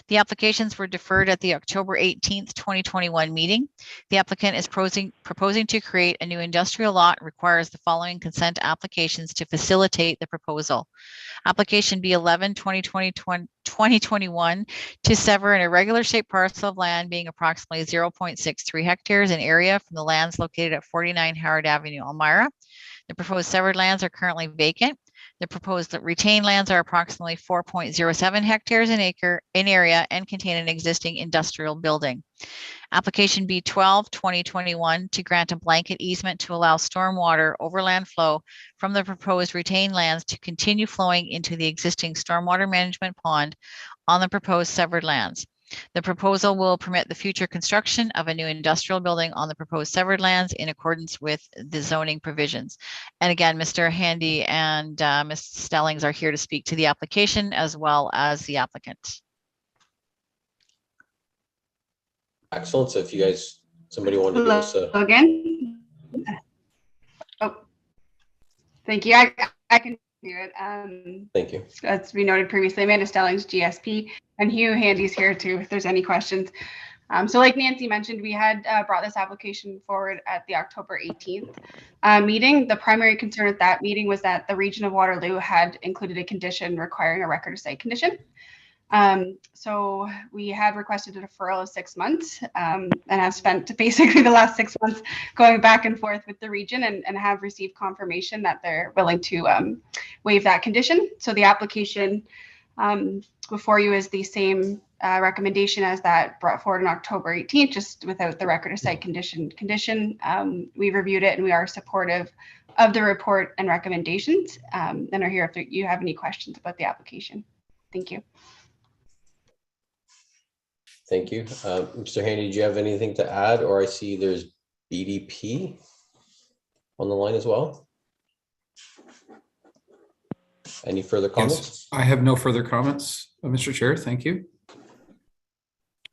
The applications were deferred at the October 18th, 2021 meeting. The applicant is proposing to create a new industrial lot and requires the following consent applications to facilitate the proposal. Application B11 2021 to sever an irregular shaped parcel of land being approximately 0.63 hectares in area from the lands located at 49 Howard Avenue, Elmira. The proposed severed lands are currently vacant. The proposed retained lands are approximately 4.07 hectares in area and contain an existing industrial building. Application B12 2021 to grant a blanket easement to allow stormwater overland flow from the proposed retained lands to continue flowing into the existing stormwater management pond on the proposed severed lands. The proposal will permit the future construction of a new industrial building on the proposed severed lands in accordance with the zoning provisions. And again, Mr. Handy and Ms. Stellings are here to speak to the application as well as the applicant. Excellent. So if you guys, somebody wanted to give us a. Again. Oh, thank you. I can hear it. Thank you. As we noted previously, Amanda Stellings, GSP, and Hugh Handy's here too, if there's any questions. So like Nancy mentioned, we had brought this application forward at the October 18th meeting. The primary concern at that meeting was that the region of Waterloo had included a condition requiring a record of site condition. So we had requested a deferral of 6 months and have spent basically the last 6 months going back and forth with the region and have received confirmation that they're willing to waive that condition. So the application Before you is the same recommendation as that brought forward on October 18th, just without the record of site condition. We reviewed it and we are supportive of the report and recommendations, and are here if you have any questions about the application. Thank you. Thank you. Mr. Handy, do you have anything to add? Or I see there's BDP on the line as well. Any further comments? Yes, I have no further comments, Mr. Chair. Thank you.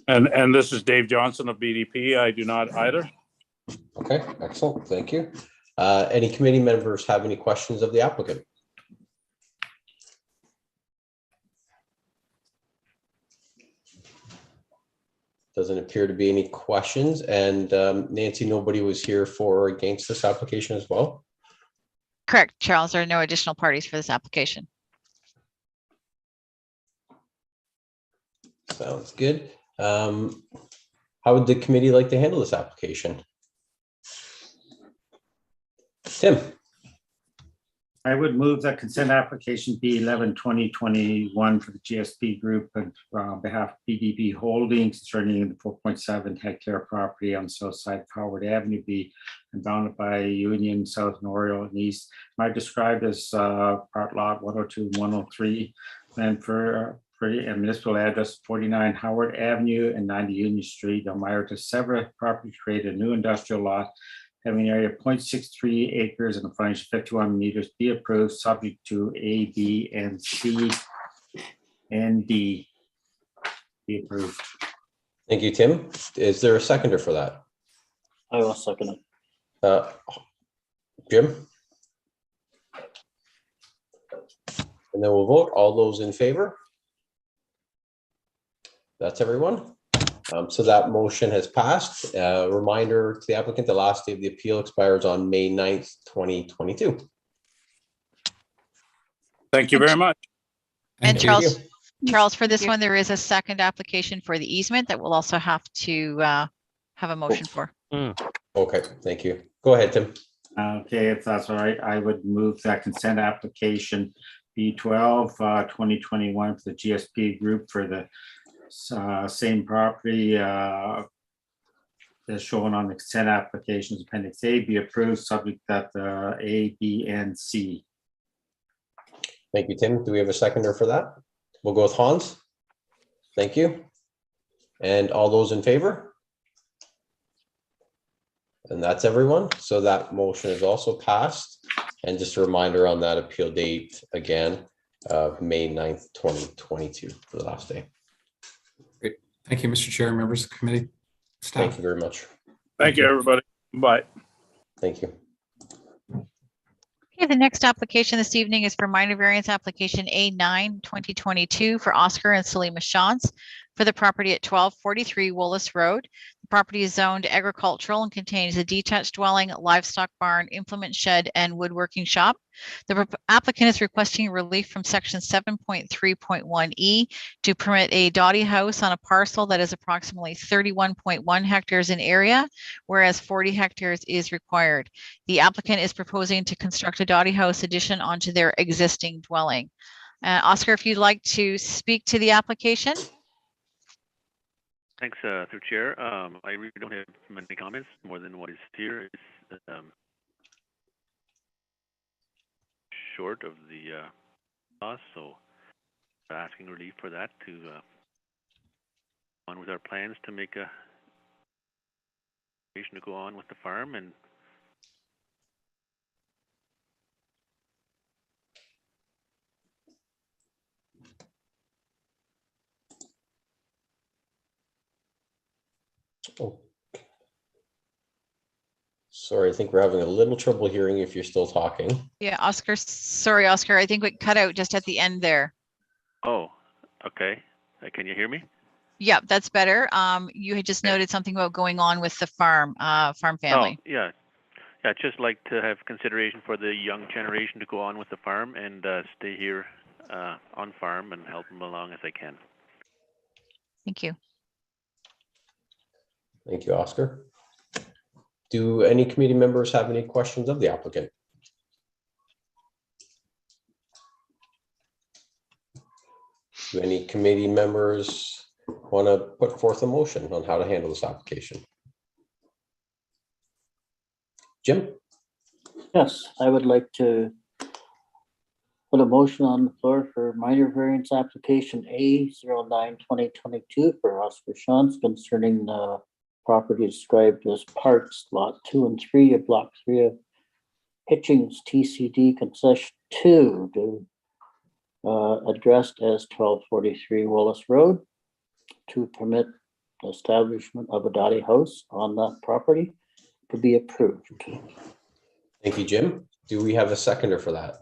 And this is Dave Johnson of BDP. I do not either. Okay, excellent. Thank you. Any committee members have any questions of the applicant? Doesn't appear to be any questions. And Nancy, nobody was here for or against this application as well? Correct, Charles. There are no additional parties for this application. Sounds good. How would the committee like to handle this application? Tim? I would move that consent application B11-2021 for the GSP Group and on behalf of BDP Holdings concerning the 4.7 hectare property on the south side of Howard Avenue be bounded by Union, South, Oriole, and East. Might described as part lot 102 and 103, and for a municipal address 49 Howard Avenue and 90 Union Street, Elmira to sever property, create a new industrial lot having an area of 0.63 acres and a frontage of 51 meters be approved, subject to A, B, and C and D be approved. Thank you, Tim. Is there a seconder for that? I will second it. Jim? And then we'll vote. All those in favor? That's everyone. So that motion has passed. Reminder to the applicant, the last day of the appeal expires on May 9th, 2022. Thank you very much. And Thank you. Charles, for this one, there is a second application for the easement that we'll also have to have a motion for. Okay, thank you. Go ahead, Tim. Okay, if that's all right, I would move that consent application B12-2021 for the GSP Group for the same property as shown on the consent applications appendix A be approved, subject that the A, B, and C. Thank you, Tim. Do we have a seconder for that? We'll go with Hans. Thank you. And all those in favor? And that's everyone. So that motion is also passed. And just a reminder on that appeal date again of May 9th, 2022 for the last day. Great. Thank you, Mr. Chair, members of the committee. Staff. Thank you very much. Thank you, everybody. Bye. Thank you. Okay, the next application this evening is for minor variance application A9 2022 for Oscar and Salima Shantz for the property at 1243 Willis Road. The property is zoned agricultural and contains a detached dwelling, livestock barn, implement shed, and woodworking shop. The applicant is requesting relief from section 7.3.1E to permit a dotty house on a parcel that is approximately 31.1 hectares in area, whereas 40 hectares is required. The applicant is proposing to construct a dotty house addition onto their existing dwelling. Oscar, if you'd like to speak to the application. Thanks, through Chair. I really don't have many comments more than what is here. It's short of the law, so asking relief for that to on with our plans to make a to go on with the farm and Oh. Sorry, I think we're having a little trouble hearing if you're still talking. Yeah, Oscar, sorry, Oscar, I think we cut out just at the end there. oh, okay. Can you hear me? Yeah, that's better. You had just noted something about going on with the farm family. Oh, yeah. Yeah, I'd just like to have consideration for the young generation to go on with the farm and stay here on farm and help them along as I can. Thank you. Thank you, Oscar. Do any committee members have any questions of the applicant? Do any committee members want to put forth a motion on how to handle this application? Jim? Yes, I would like to put a motion on the floor for minor variance application A09-2022 for Oscar Shantz concerning the property described as parts lot 2 and 3 of block 3 of Hitchings TCD concession 2 to addressed as 1243 Willis Road to permit the establishment of a dotty house on that property to be approved. Thank you, Jim. Do we have a seconder for that?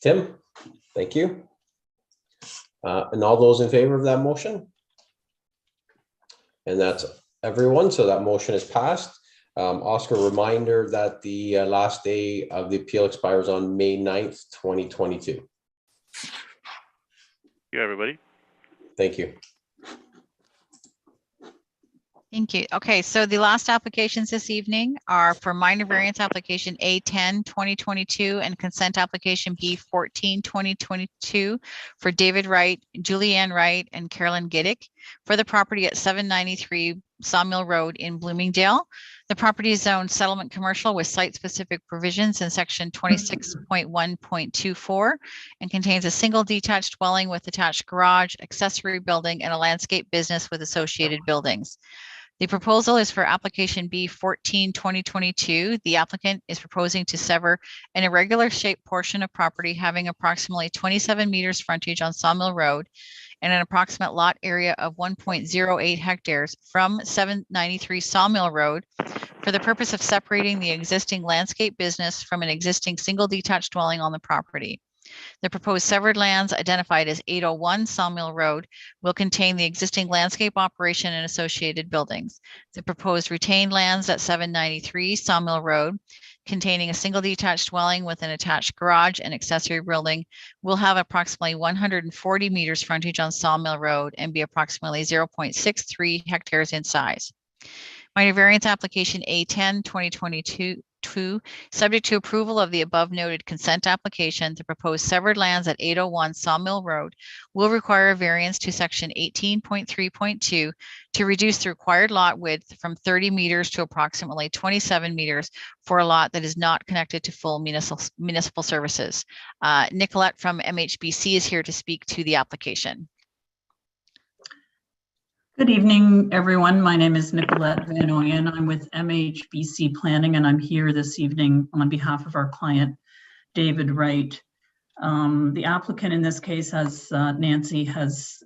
Tim, thank you. And all those in favor of that motion? And that's everyone. So that motion is passed. Oscar, reminder that the last day of the appeal expires on May 9th, 2022. You, everybody. Thank you. Thank you. Okay, so the last applications this evening are for minor variance application A10-2022 and consent application B14-2022 for David Wright, Julianne Wright, and Carolyn Giddick for the property at 793 Sawmill Road in Bloomingdale. The property is zoned settlement commercial with site-specific provisions in section 26.1.24 and contains a single detached dwelling with attached garage, accessory building, and a landscape business with associated buildings. The proposal is for application B14-2022. The applicant is proposing to sever an irregular shaped portion of property having approximately 27 meters frontage on Sawmill Road and an approximate lot area of 1.08 hectares from 793 Sawmill Road for the purpose of separating the existing landscape business from an existing single detached dwelling on the property. The proposed severed lands identified as 801 Sawmill Road will contain the existing landscape operation and associated buildings. The proposed retained lands at 793 Sawmill Road containing a single detached dwelling with an attached garage and accessory building will have approximately 140 meters frontage on Sawmill Road and be approximately 0.63 hectares in size. Minor variance application A10-2022, subject to approval of the above noted consent application, the proposed severed lands at 801 Sawmill Road will require a variance to section 18.3.2 to reduce the required lot width from 30 meters to approximately 27 meters for a lot that is not connected to full municipal services. Nicolette from MHBC is here to speak to the application. Good evening, everyone. My name is Nicolette Van Oyen. I'm with MHBC Planning, and I'm here this evening on behalf of our client, David Wright. The applicant in this case, as Nancy has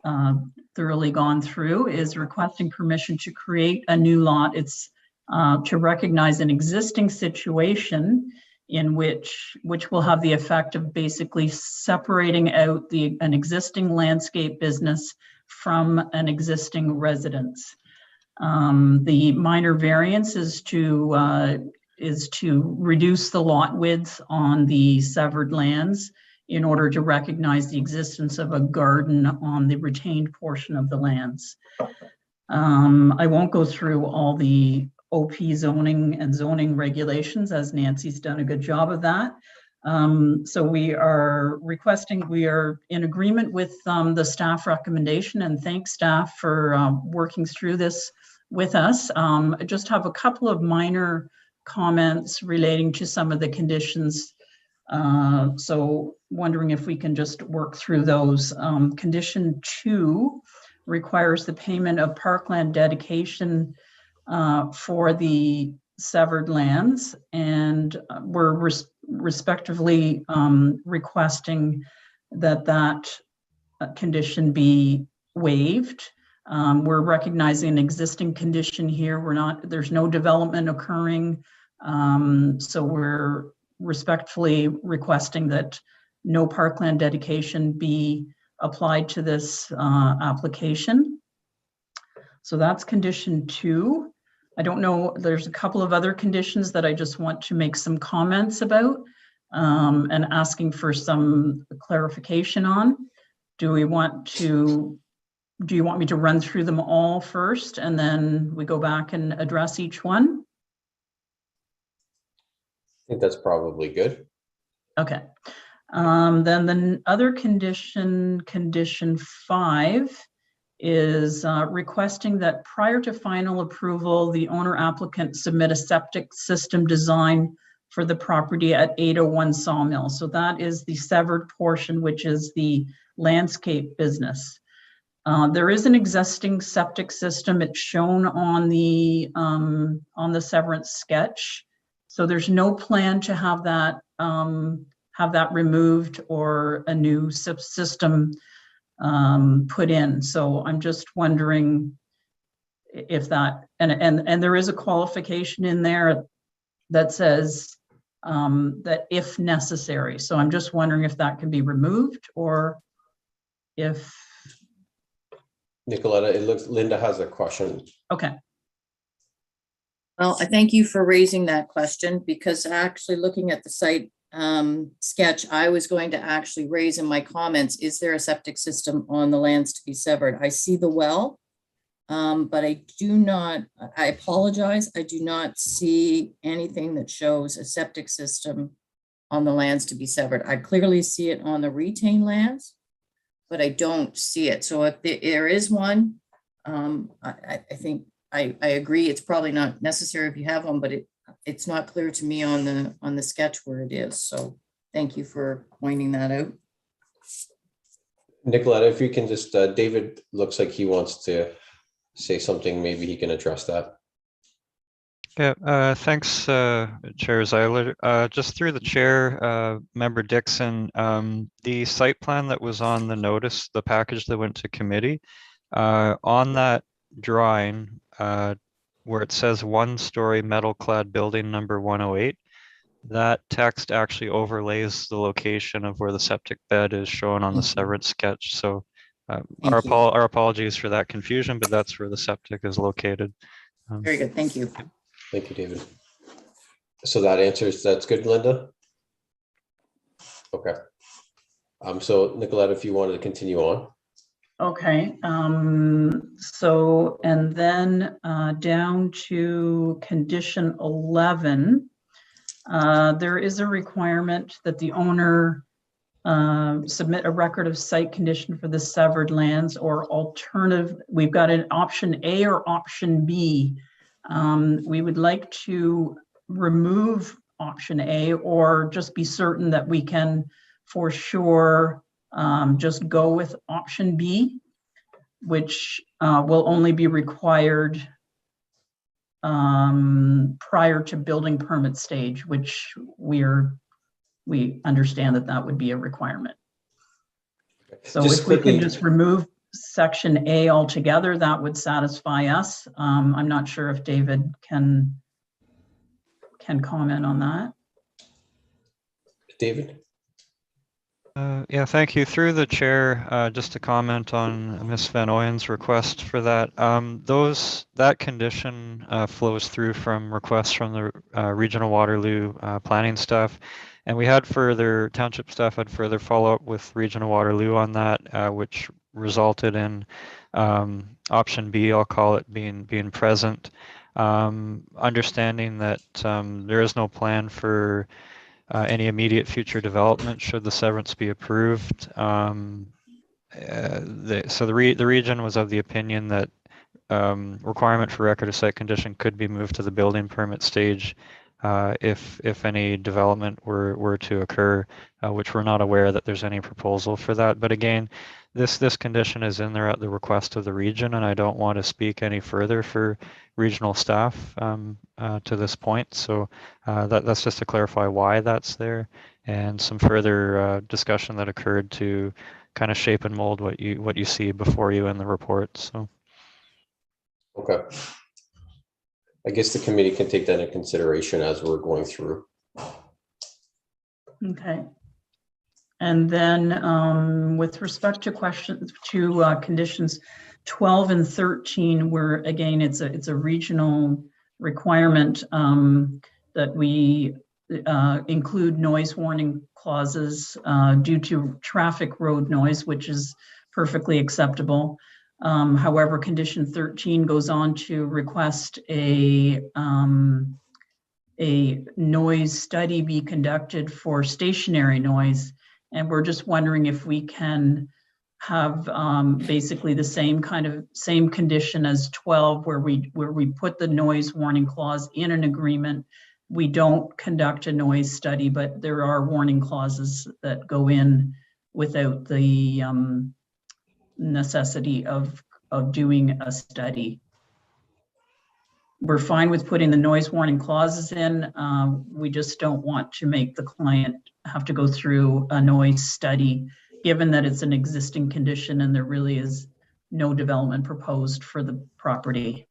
thoroughly gone through, is requesting permission to create a new lot. It's to recognize an existing situation in which will have the effect of basically separating out an existing landscape business from an existing residence. The minor variance is to reduce the lot width on the severed lands in order to recognize the existence of a garden on the retained portion of the lands. I won't go through all the OP zoning and zoning regulations, as Nancy's done a good job of that. So we are in agreement with the staff recommendation, and thank staff for working through this with us. I just have a couple of minor comments relating to some of the conditions. So wondering if we can just work through those. Condition 2 requires the payment of parkland dedication for the severed lands, and we're respectively requesting that condition be waived. We're recognizing an existing condition here. There's no development occurring, so we're respectfully requesting that no parkland dedication be applied to this application. So that's condition 2. I don't know, there's a couple of other conditions that I just want to make some comments about and asking for some clarification on. Do you want me to run through them all first and then we go back and address each one? I think that's probably good. Okay. Then the other condition, condition 5, is requesting that prior to final approval, the owner applicant submit a septic system design for the property at 801 Sawmill. So that is the severed portion, which is the landscape business. There is an existing septic system. It's shown on the severance sketch. So there's no plan to have that removed or a new system put in. So I'm just wondering if that, and there is a qualification in there that says that if necessary. So I'm just wondering if that can be removed or if. Nicoletta, it looks Linda has a question. Okay. Well, I thank you for raising that question, because actually looking at the site sketch, I was going to actually raise in my comments, is there a septic system on the lands to be severed? I see the well, but I apologize, I do not see anything that shows a septic system on the lands to be severed. I clearly see it on the retained lands, but I don't see it. So if there is one, I think I agree, it's probably not necessary if you have one, but it's not clear to me on the sketch where it is. So thank you for pointing that out. Nicoletta, if you can just, David looks like he wants to say something, maybe he can address that. Yeah, thanks, Chair Zeiler. Just through the chair, Member Dixon, the site plan that was on the notice, the package that went to committee, on that drawing, where it says 1-story metal clad building number 108, that text actually overlays the location of where the septic bed is shown on the severance sketch. So our apologies for that confusion, but that's where the septic is located. Very good, thank you. Thank you, David. So that answers, that's good, Linda? Okay. So Nicoletta, if you wanted to continue on. Okay, so, and then down to condition 11, there is a requirement that the owner submit a record of site condition for the severed lands, or alternative, we've got an option A or option B. We would like to remove option A, or just be certain that we can for sure just go with option B, which will only be required prior to building permit stage, which we understand that would be a requirement. So just if quickly, we can just remove section A altogether, that would satisfy us. I'm not sure if David can comment on that. David? Yeah, thank you. Through the chair, just to comment on Ms. Van Ooyen's request for that. That condition flows through from requests from the Regional Waterloo planning staff. And we had further, township staff had further follow-up with Regional Waterloo on that, which resulted in option B, I'll call it, being present. Understanding that there is no plan for any immediate future development should the severance be approved. So the region was of the opinion that requirement for record of site condition could be moved to the building permit stage if any development were to occur, which we're not aware that there's any proposal for that. But again, this condition is in there at the request of the region, and I don't want to speak any further for regional staff to this point. So that's just to clarify why that's there, and some further discussion that occurred to kind of shape and mold what you see before you in the report. So. Okay. I guess the committee can take that into consideration as we're going through. Okay. And then with respect to conditions 12 and 13, where again, it's a regional requirement that we include noise warning clauses due to traffic road noise, which is perfectly acceptable. However, condition 13 goes on to request a noise study be conducted for stationary noise. And we're just wondering if we can have basically the same condition as 12, where we put the noise warning clause in an agreement. We don't conduct a noise study, but there are warning clauses that go in without the necessity of doing a study. We're fine with putting the noise warning clauses in. We just don't want to make the client have to go through a noise study, given that it's an existing condition and there really is no development proposed for the property.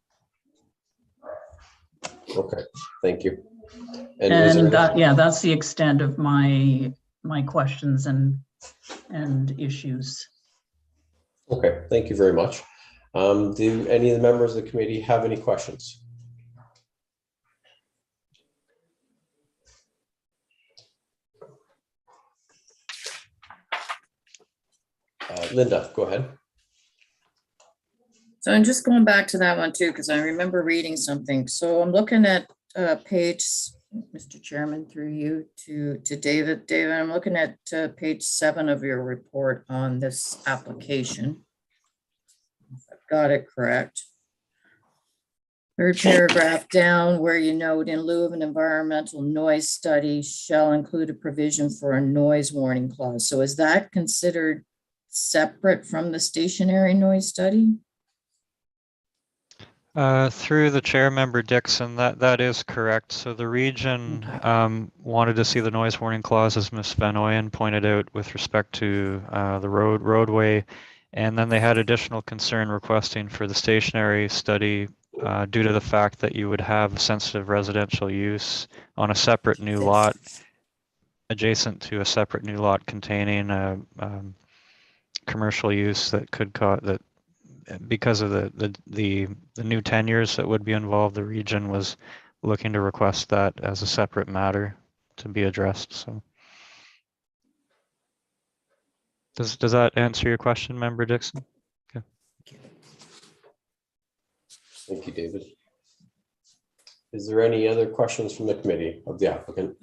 Okay, thank you. And that, yeah, that's the extent of my questions and issues. Okay, thank you very much. Do any of the members of the committee have any questions? Linda, go ahead. So I'm just going back to that one too, because I remember reading something. So I'm looking at page, Mr. Chairman, through you to David. David, I'm looking at page 7 of your report on this application. If I've got it correct. Third paragraph down, where you note, in lieu of an environmental noise study shall include a provision for a noise warning clause. So is that considered separate from the stationary noise study? Through the chair, member Dixon, that is correct. So the region wanted to see the noise warning clause, as Ms. Van Ooyen pointed out, with respect to the roadway, and then they had additional concern requesting for the stationary study due to the fact that you would have sensitive residential use on a separate new lot, adjacent to a separate new lot containing a commercial use that could cause that. Because of the new tenures that would be involved, the region was looking to request that as a separate matter to be addressed. So does that answer your question, member Dixon? Okay. Thank you, David. Is there any other questions from the committee of the applicant?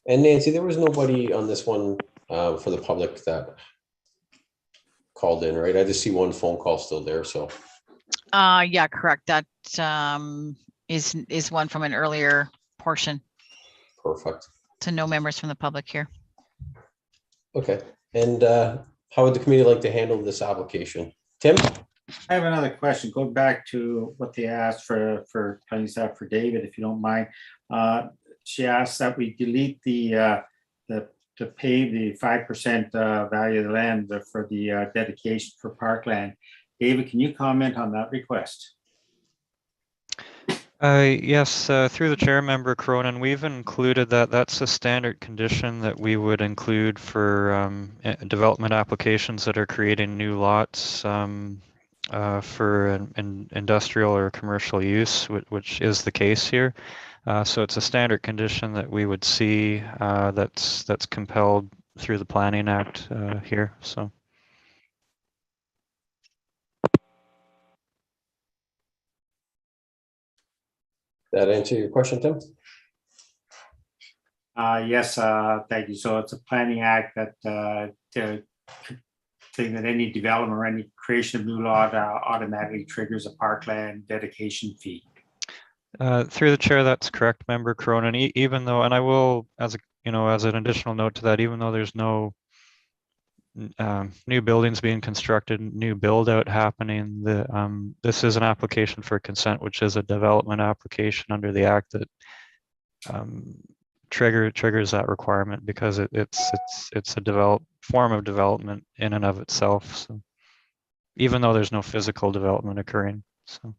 And Nancy, there was nobody on this one for the public that called in, right? I just see one phone call still there, so. Yeah, correct. That is one from an earlier portion. Perfect. So no members from the public here. Okay, and how would the committee like to handle this application? Tim? I have another question. Go back to what they asked for planning staff for David, if you don't mind. She asked that we delete to pay the 5% value of the land for the dedication for parkland. David, can you comment on that request? Yes, through the chair, member Cronin, we've included that's a standard condition that we would include for development applications that are creating new lots for an industrial or commercial use, which is the case here. So it's a standard condition that we would see that's compelled through the Planning Act here. So. That answer your question, Tim? Yes, thank you. So it's a Planning Act that saying that any development or any creation of new lot automatically triggers a parkland dedication fee. Through the chair, that's correct, member Cronin. Even though, and I will, as an additional note to that, even though there's no new buildings being constructed, new build out happening, this is an application for consent, which is a development application under the act that triggers that requirement, because it's a form of development in and of itself. So even though there's no physical development occurring. So.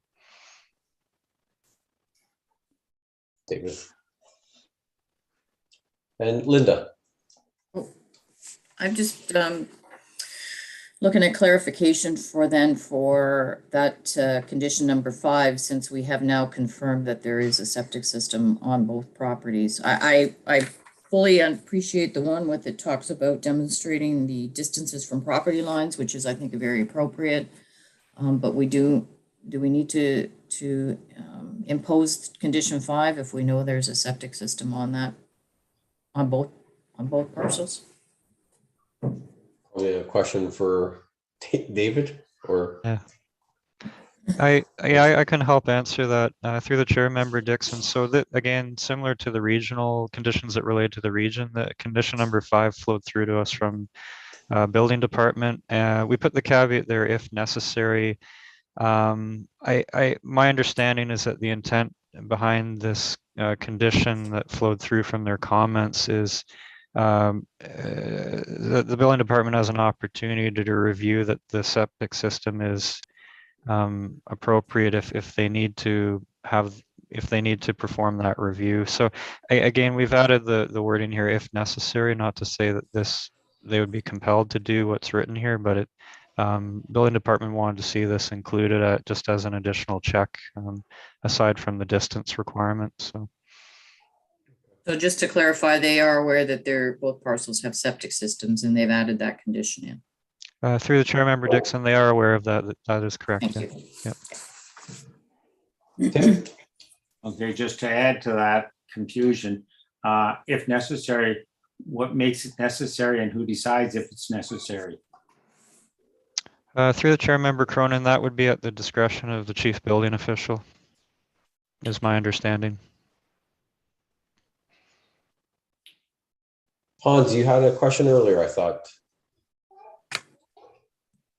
David. And Linda. I'm just looking at clarification for that condition number 5, since we have now confirmed that there is a septic system on both properties. I fully appreciate the one with it talks about demonstrating the distances from property lines, which is, I think, very appropriate. But we need to impose condition 5 if we know there's a septic system on that, on both parcels? Probably a question for David or? Yeah. I can help answer that through the chair, member Dixon. So that again, similar to the regional conditions that relate to the region, the condition number 5 flowed through to us from building department. We put the caveat there if necessary. My understanding is that the intent behind this condition that flowed through from their comments is the building department has an opportunity to review that the septic system is appropriate if they need to perform that review. So again, we've added the wording here if necessary, not to say that they would be compelled to do what's written here, but building department wanted to see this included just as an additional check aside from the distance requirement. So just to clarify, they are aware that both parcels have septic systems and they've added that condition in. Through the chair, member Dixon, they are aware of that. That is correct. Thank you. Tim? Okay, just to add to that confusion, if necessary, what makes it necessary and who decides if it's necessary? Through the chair, member Cronin, that would be at the discretion of the chief building official, is my understanding. Hans, you had a question earlier, I thought.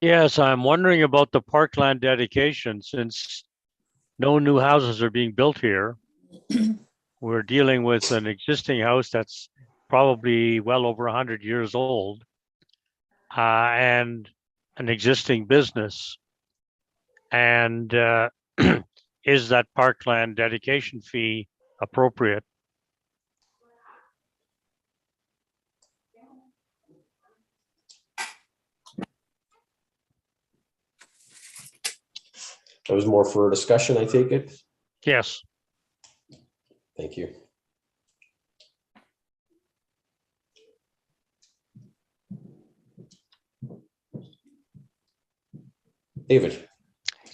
Yes, I'm wondering about the parkland dedication. Since no new houses are being built here, we're dealing with an existing house that's probably well over 100 years old and an existing business. And is that parkland dedication fee appropriate? That was more for a discussion, I take it? Yes. Thank you. David.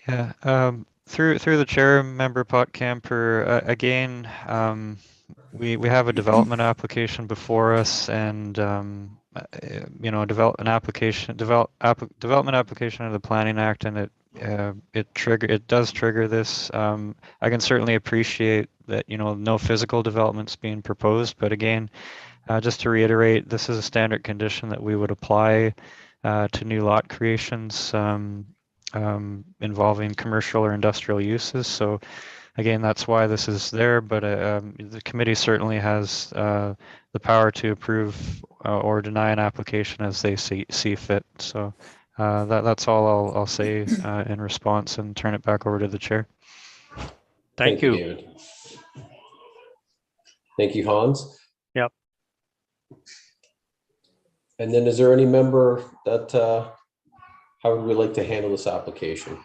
Yeah, through the chair, member Potcamper, again, we have a development application before us, and development application of the Planning Act, and it does trigger this. I can certainly appreciate that no physical developments being proposed, but again, just to reiterate, this is a standard condition that we would apply to new lot creations involving commercial or industrial uses. So again, that's why this is there, but the committee certainly has the power to approve or deny an application as they see fit. So that's all I'll say in response, and turn it back over to the chair. Thank you. David. Thank you, Hans. Yep. And then is there any member that, how would we like to handle this application?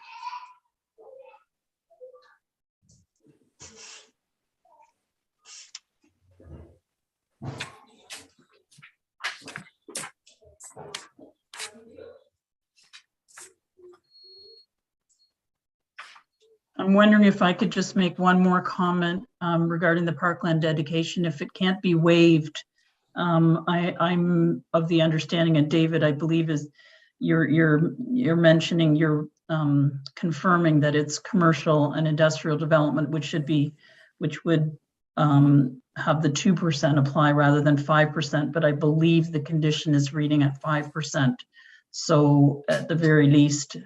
I'm wondering if I could just make one more comment regarding the parkland dedication. If it can't be waived, I'm of the understanding, and David, I believe, is you're mentioning, you're confirming that it's commercial and industrial development, which would have the 2% apply rather than 5%. But I believe the condition is reading at 5%. So at the very least,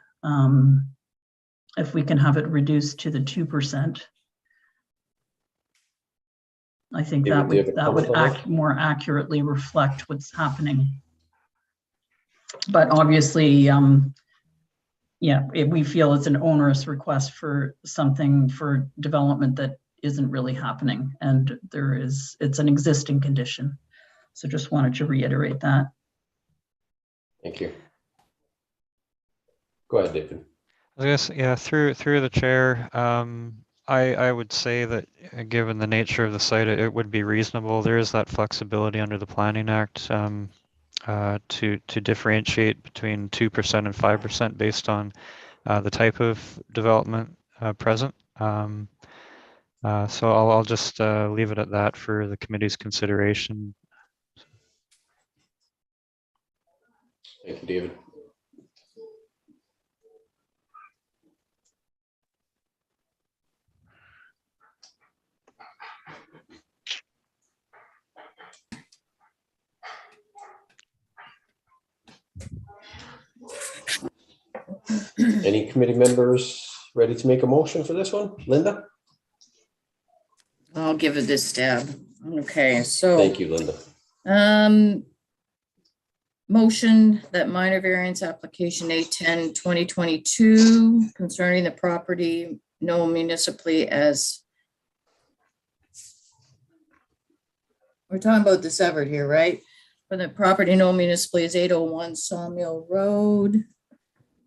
if we can have it reduced to the 2%, I think that would more accurately reflect what's happening. But obviously, we feel it's an onerous request for something for development that isn't really happening, and it's an existing condition. So just wanted to reiterate that. Thank you. Go ahead, David. I guess, yeah, through the chair, I would say that given the nature of the site, it would be reasonable. There is that flexibility under the Planning Act to differentiate between 2% and 5% based on the type of development present. So I'll just leave it at that for the committee's consideration. Thank you, David. Any committee members ready to make a motion for this one? Linda? I'll give it this stab. Okay, so. Thank you, Linda. Motion that minor variance application A10 2022 concerning the property known municipally as. We're talking about the severed here, right? For the property known municipally as 801 Sawmill Road,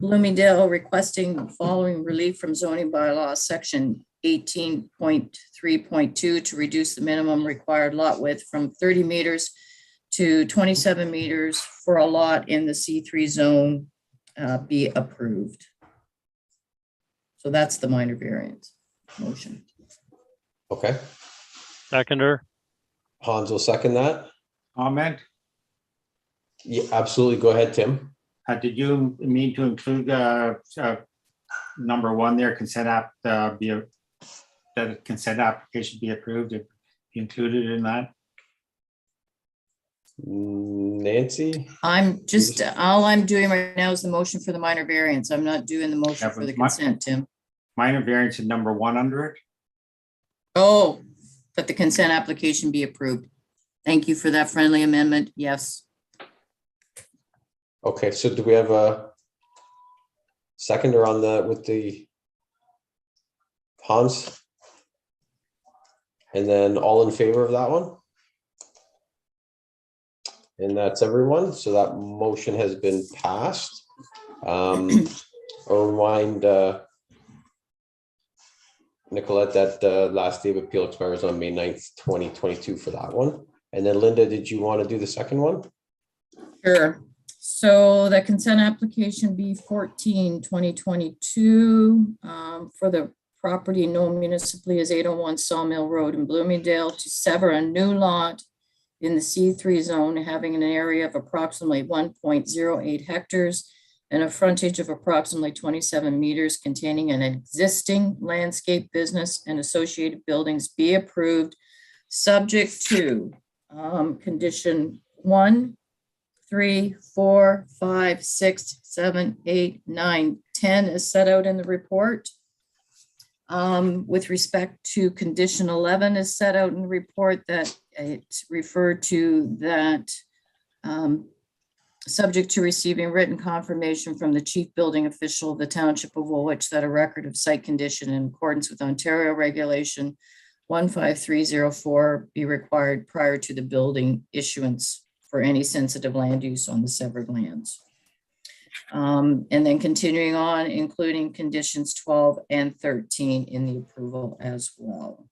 Bloomingdale, requesting the following relief from zoning bylaw section 18.3.2 to reduce the minimum required lot width from 30 meters to 27 meters for a lot in the C3 zone be approved. So that's the minor variance motion. Okay. Seconder. Hans will second that. Comment? Yeah, absolutely. Go ahead, Tim. Did you mean to include number one there, consent app, that a consent application be approved, if you included in that? Nancy? All I'm doing right now is the motion for the minor variance. I'm not doing the motion for the consent, Tim. Minor variance in number one under it? Oh, that the consent application be approved. Thank you for that friendly amendment. Yes. Okay, so do we have a seconder on the, with the Hans? And then all in favor of that one? And that's everyone. So that motion has been passed. I'll remind Nicolette that last day of appeal expires on May 9th, 2022 for that one. And then Linda, did you want to do the second one? Sure. So the consent application B14 2022 for the property known municipally as 801 Sawmill Road in Bloomingdale to sever a new lot in the C3 zone having an area of approximately 1.08 hectares and a frontage of approximately 27 meters containing an existing landscape business and associated buildings be approved, subject to condition 1, 3, 4, 5, 6, 7, 8, 9, 10 is set out in the report. With respect to condition 11 is set out in the report that it's referred to that subject to receiving written confirmation from the chief building official of the township of Woolwich that a record of site condition in accordance with Ontario regulation 15304 be required prior to the building issuance for any sensitive land use on the severed lands. And then continuing on, including conditions 12 and 13 in the approval as well.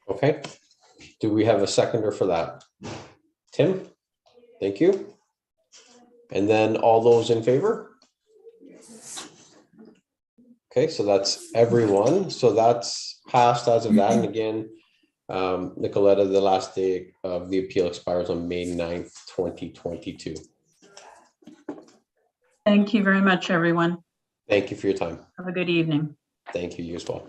Okay. Do we have a seconder for that? Tim? Thank you. And then all those in favor? Okay, so that's everyone. So that's passed as of that. And again, Nicoletta, the last day of the appeal expires on May 9th, 2022. Thank you very much, everyone. Thank you for your time. Have a good evening. Thank you, you as well.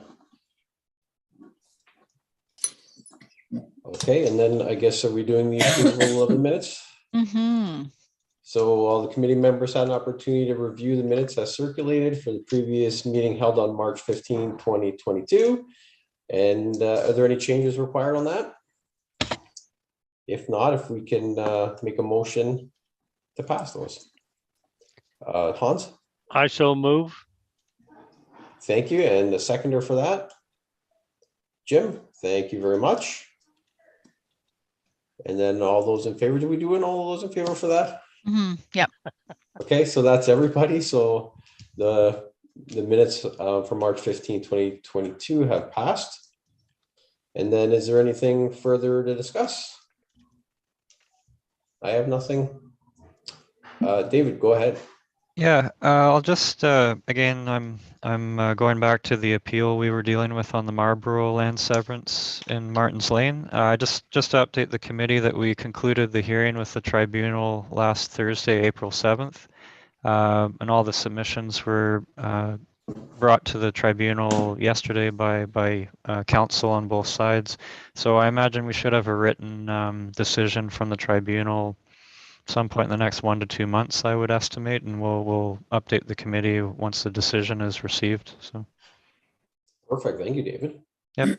Okay, and then I guess, are we doing the approval of the minutes? Mm-hmm. So all the committee members had an opportunity to review the minutes as circulated for the previous meeting held on March 15, 2022. And are there any changes required on that? If not, if we can make a motion to pass those. Hans? I so move. Thank you. And the seconder for that? Jim, thank you very much. And then all those in favor, do we do all those in favor for that? Mm-hmm. Yep. Okay, so that's everybody. So the minutes for March 15, 2022 have passed. And then is there anything further to discuss? I have nothing. David, go ahead. Yeah, I'll just again, I'm going back to the appeal we were dealing with on the Marlborough land severance in Martins Lane. Just to update the committee that we concluded the hearing with the tribunal last Thursday, April 7th, and all the submissions were brought to the tribunal yesterday by counsel on both sides. So I imagine we should have a written decision from the tribunal some point in the next 1 to 2 months, I would estimate, and we'll update the committee once the decision is received. So Perfect. Thank you, David. Yep.